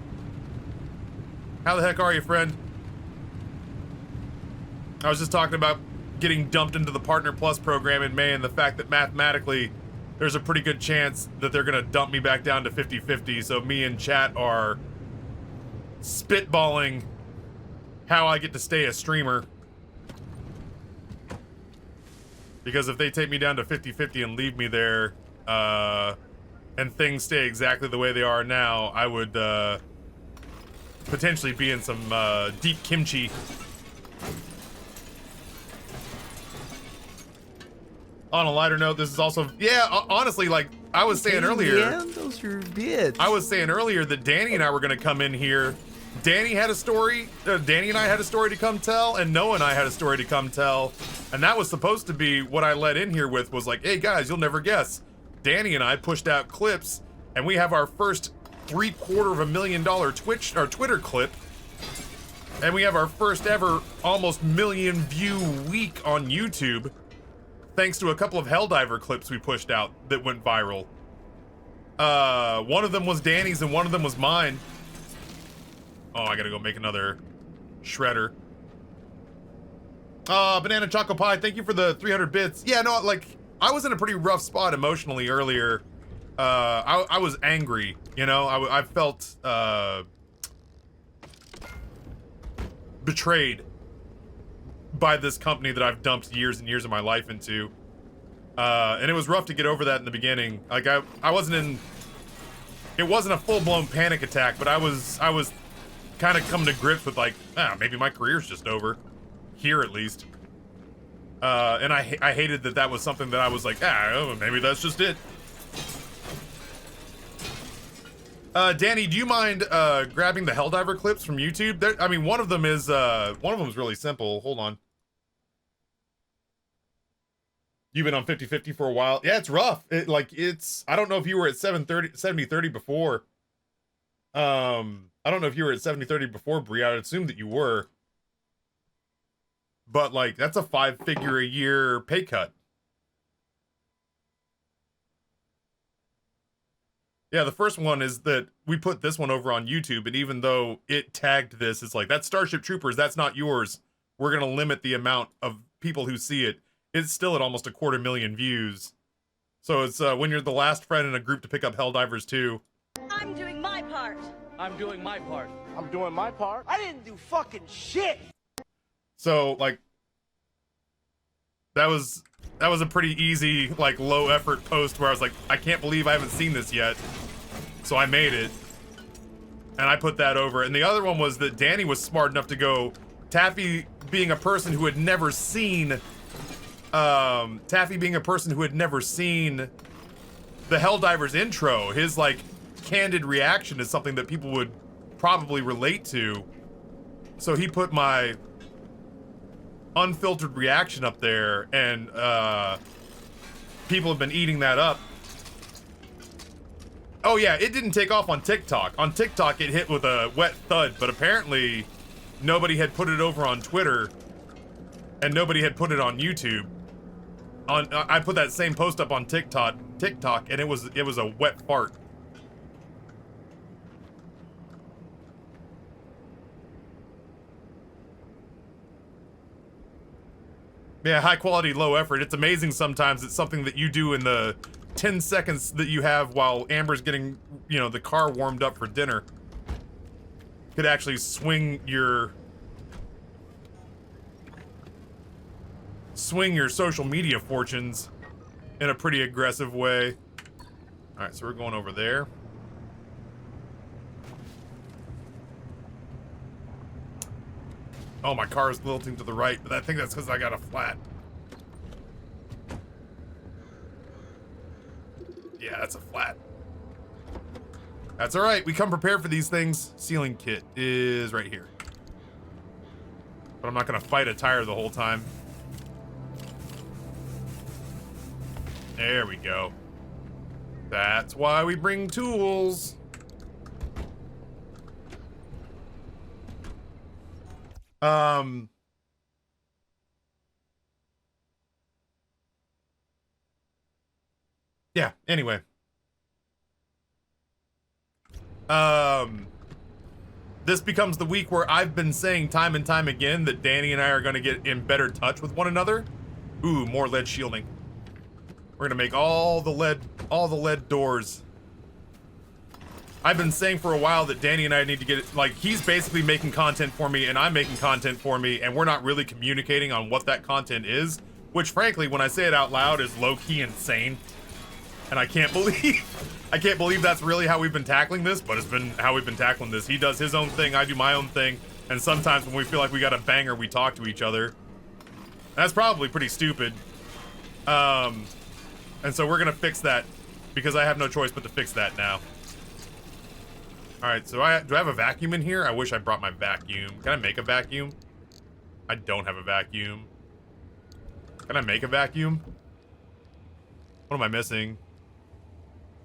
[SPEAKER 1] How the heck are you, friend? I was just talking about getting dumped into the Partner Plus program in May and the fact that mathematically there's a pretty good chance that they're going to dump me back down to 50-50, so me and chat are spitballing how I get to stay a streamer. Because if they take me down to 50-50 and leave me there, and things stay exactly the way they are now, I would potentially be in some deep kimchi. On a lighter note, this is also, yeah, honestly, like I was saying earlier,
[SPEAKER 3] Man, those are bits.
[SPEAKER 1] I was saying earlier that Danny and I were going to come in here. Danny had a story, Danny and I had a story to come tell, and Noah and I had a story to come tell. And that was supposed to be what I led in here with, was like, hey guys, you'll never guess. Danny and I pushed out clips, and we have our first $750,000 Twitter clip. And we have our first ever almost million view week on YouTube, thanks to a couple of HellDriver clips we pushed out that went viral. One of them was Danny's and one of them was mine. Oh, I gotta go make another shredder. Banana Choco Pie, thank you for the 300 bits. Yeah, no, like, I was in a pretty rough spot emotionally earlier. I was angry, you know? I felt, betrayed by this company that I've dumped years and years of my life into. And it was rough to get over that in the beginning. Like, I wasn't in... It wasn't a full-blown panic attack, but I was kind of coming to grips with, like, maybe my career's just over. Here, at least. And I hated that was something that I was like, oh, maybe that's just it. Danny, do you mind grabbing the HellDiver clips from YouTube? I mean, one of them is really simple. Hold on. You've been on 50-50 for a while. Yeah, it's rough. I don't know if you were at 70-30 before. I don't know if you were at 70-30 before, Brie. I would assume that you were. But like, that's a 5-figure-a-year pay cut. Yeah, the first one is that we put this one over on YouTube, and even though it tagged this, it's like, that's Starship Troopers, that's not yours. We're gonna limit the amount of people who see it. It's still at almost 250,000 views. So it's when you're the last friend in a group to pick up HellDivers 2.
[SPEAKER 5] I'm doing my part.
[SPEAKER 6] I'm doing my part.
[SPEAKER 7] I'm doing my part. I didn't do fucking shit.
[SPEAKER 1] So like, that was a pretty easy, like, low effort post where I was like, I can't believe I haven't seen this yet. So I made it. And I put that over. And the other one was that Danny was smart enough to go, Taffy being a person who had never seen the HellDivers intro, his like candid reaction is something that people would probably relate to. So he put my unfiltered reaction up there, and people have been eating that up. Oh yeah, it didn't take off on TikTok. On TikTok it hit with a wet thud, but apparently nobody had put it over on Twitter, and nobody had put it on YouTube. I put that same post up on TikTok, and it was a wet fart. Yeah, high quality, low effort. It's amazing sometimes. It's something that you do in the 10 seconds that you have while Amber's getting, you know, the car warmed up for dinner. Could actually swing your social media fortunes in a pretty aggressive way. All right, so we're going over there. Oh, my car is lilting to the right, but I think that's because I got a flat. Yeah, that's a flat. That's all right. We come prepared for these things. Sealing kit is right here. But I'm not going to fight a tire the whole time. There we go. That's why we bring tools. Yeah, anyway. This becomes the week where I've been saying time and time again that Danny and I are going to get in better touch with one another. Ooh, more lead shielding. We're going to make all the lead doors. I've been saying for a while that Danny and I need to get it, like, he's basically making content for me and I'm making content for me, and we're not really communicating on what that content is, which frankly, when I say it out loud, is low-key insane. And I can't believe that's really how we've been tackling this, but it's been how we've been tackling this. He does his own thing, I do my own thing, and sometimes when we feel like we got a banger, we talk to each other. That's probably pretty stupid. And so we're gonna fix that, because I have no choice but to fix that now. Alright, so do I have a vacuum in here? I wish I brought my vacuum. Can I make a vacuum? I don't have a vacuum. Can I make a vacuum? What am I missing?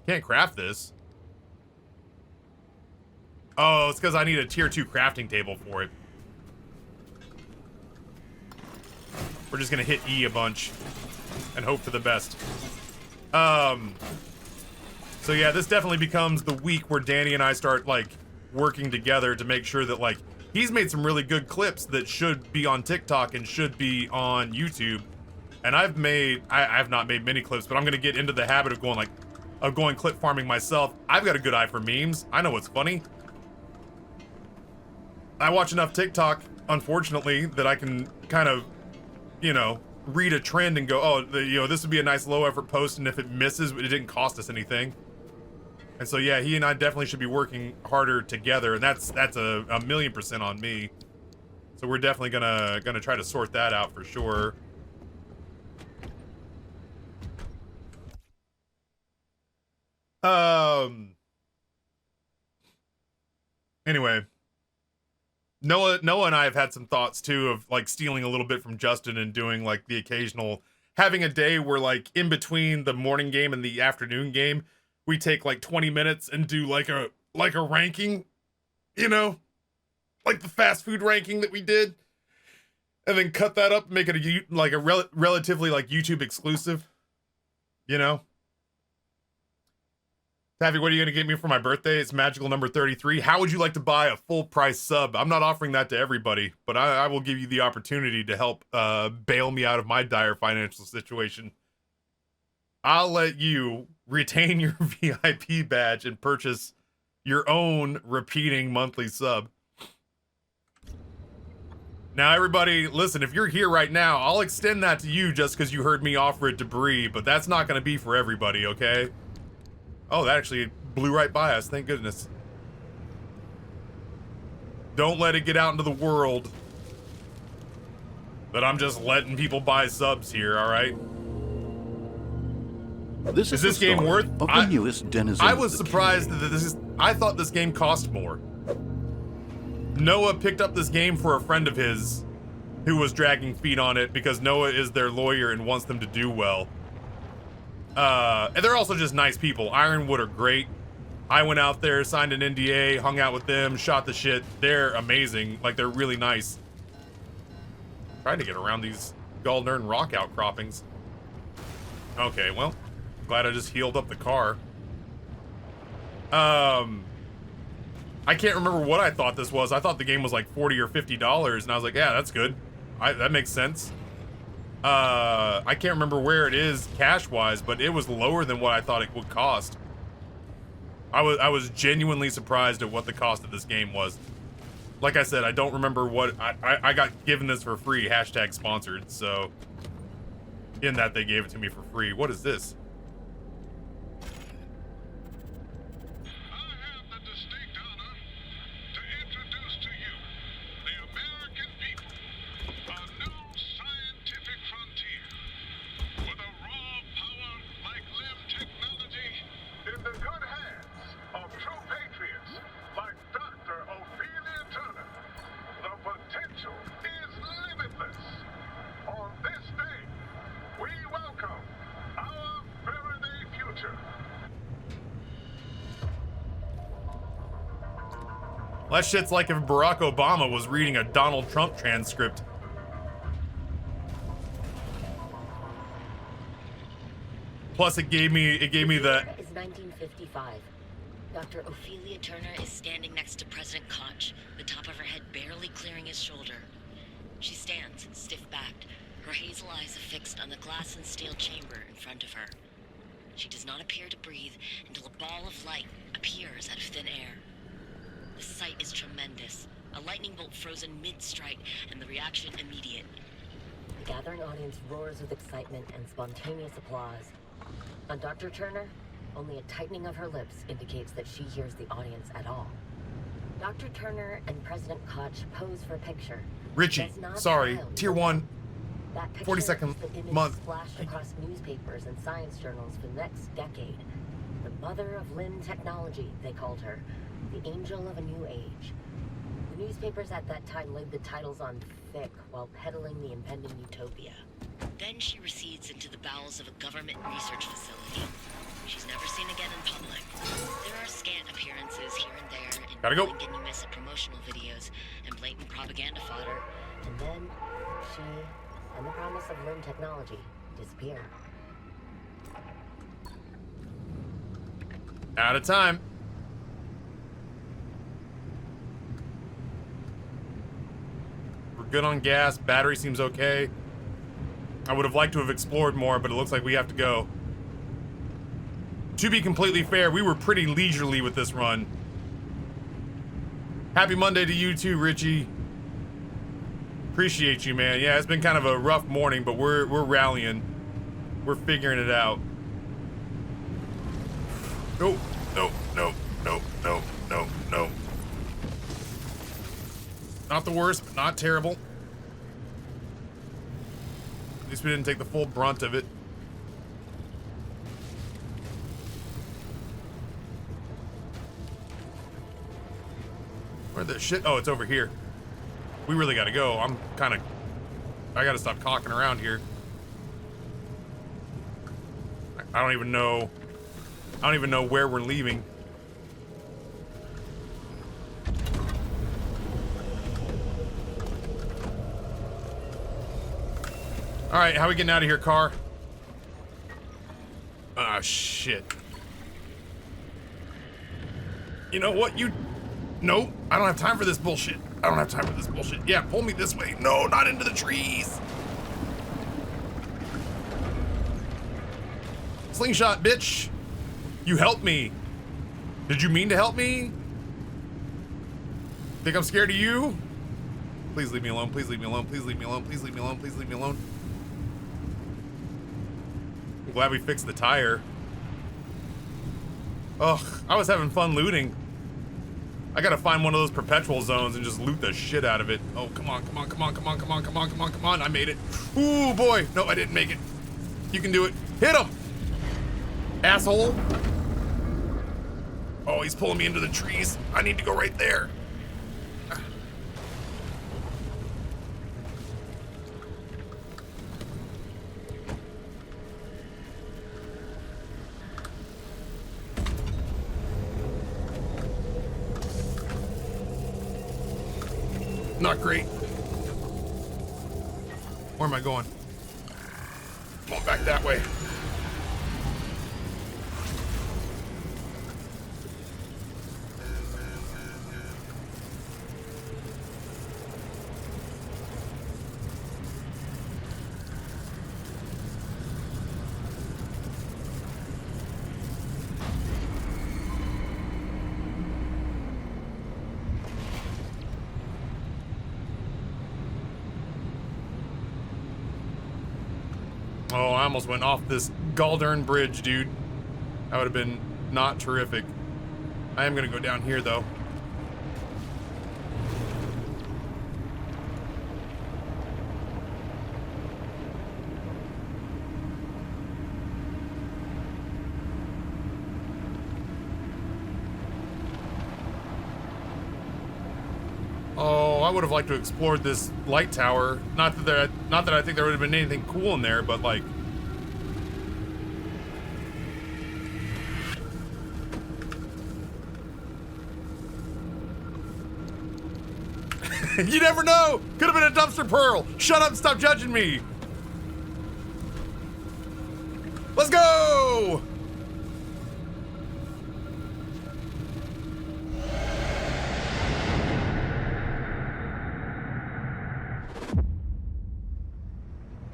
[SPEAKER 1] Can't craft this. Oh, it's because I need a tier 2 crafting table for it. We're just gonna hit E a bunch and hope for the best. So yeah, this definitely becomes the week where Danny and I start, like, working together to make sure that, like, he's made some really good clips that should be on TikTok and should be on YouTube. And I've not made many clips, but I'm gonna get into the habit of going clip farming myself. I've got a good eye for memes. I know what's funny. I watch enough TikTok, unfortunately, that I can kind of, you know, read a trend and go, oh, you know, this would be a nice low effort post, and if it misses, it didn't cost us anything. And so yeah, he and I definitely should be working harder together, and that's a 1,000,000% on me. So we're definitely gonna try to sort that out for sure. Anyway, Noah and I have had some thoughts too of like stealing a little bit from Justin and doing like the occasional, having a day where like in between the morning game and the afternoon game, we take like 20 minutes and do like a ranking, you know, like the fast food ranking that we did, and then cut that up and make it relatively like YouTube exclusive, you know. Taffy, what are you going to get me for my birthday? It's magical number 33. How would you like to buy a full price sub? I'm not offering that to everybody, but I will give you the opportunity to help bail me out of my dire financial situation. I'll let you retain your VIP badge and purchase your own repeating monthly sub. Now, everybody, listen, if you're here right now, I'll extend that to you just because you heard me offer it to Bree, but that's not going to be for everybody, okay? Oh, that actually blew right by us. Thank goodness. Don't let it get out into the world that I'm just letting people buy subs here, all right?
[SPEAKER 4] This
[SPEAKER 1] is this game worth?
[SPEAKER 4] Of the newest denizen
[SPEAKER 1] I was
[SPEAKER 4] of the
[SPEAKER 1] surprised
[SPEAKER 4] cave.
[SPEAKER 1] that this is. I thought this game cost more. Noah picked up this game for a friend of his who was dragging feet on it because Noah is their lawyer and wants them to do well. And they're also just nice people. Ironwood are great. I went out there, signed an NDA, hung out with them, shot the shit. They're amazing. Like, they're really nice. Trying to get around these Galdern rock outcroppings. Okay, well, glad I just healed up the car. I can't remember what I thought this was. I thought the game was like $40 or $50, and I was like, yeah, that's good. That makes sense. I can't remember where it is cash-wise, but it was lower than what I thought it would cost. I was genuinely surprised at what the cost of this game was. Like I said, I don't remember what I got given this for free, hashtag sponsored, so in that they gave it to me for free. What is this? That shit's like if Barack Obama was reading a Donald Trump transcript. Plus, it gave me the.
[SPEAKER 6] Is 1955. Dr. Ophelia Turner is standing next to President Koch, the top of her head barely clearing his shoulder. She stands, stiff-backed, her hazel eyes affixed on the glass and steel chamber in front of her. She does not appear to breathe until a ball of light appears out of thin air. The sight is tremendous. A lightning bolt frozen mid-strike, and the reaction immediate. The gathering audience roars with excitement and spontaneous applause. On Dr. Turner, only a tightening of her lips indicates that she hears the audience at all. Dr. Turner and President Koch pose for a picture.
[SPEAKER 1] Richie, sorry, tier 1,
[SPEAKER 6] that
[SPEAKER 1] 42nd month.
[SPEAKER 6] Splashed across newspapers and science journals for the next decade. The mother of Lim technology, they called her. The angel of a new age. The newspapers at that time laid the titles on thick while peddling the impending utopia. Then she recedes into the bowels of a government research facility. She's never seen again in public. There are scant appearances here and there in blink and you miss it promotional videos and blatant propaganda fodder. And then she and the promise of Lim technology disappear.
[SPEAKER 1] Out of time. We're good on gas. Battery seems okay. I would have liked to have explored more, but it looks like we have to go. To be completely fair, we were pretty leisurely with this run. Happy Monday to you too, Richie. Appreciate you, man. Yeah, it's been kind of a rough morning, but we're rallying. We're figuring it out. No, no, no, no, no, no, no. Not the worst, but not terrible. At least we didn't take the full brunt of it. Where the shit? Oh, it's over here. We really gotta go. I gotta stop cocking around here. I don't even know where we're leaving. All right, how are we getting out of here, car? Ah, shit. You know what? Nope, I don't have time for this bullshit. I don't have time for this bullshit. Yeah, pull me this way. No, not into the trees. Slingshot, bitch. You helped me. Did you mean to help me? Think I'm scared of you? Please leave me alone. Please leave me alone. Please leave me alone. Please leave me alone. Please leave me alone. I'm glad we fixed the tire. Ugh, I was having fun looting. I gotta find one of those perpetual zones and just loot the shit out of it. Oh, come on, come on, come on, come on, come on, come on, come on, come on. I made it. Ooh, boy. No, I didn't make it. You can do it. Hit him! Asshole. Oh, he's pulling me into the trees. I need to go right there. Not great. Where am I going? Going back that way. Oh, I almost went off this Galdern bridge, dude. That would have been not terrific. I am gonna go down here, though. Oh, I would have liked to explore this light tower. Not that I think there would have been anything cool in there, but like. You never know. Could have been a dumpster pearl. Shut up and stop judging me. Let's go.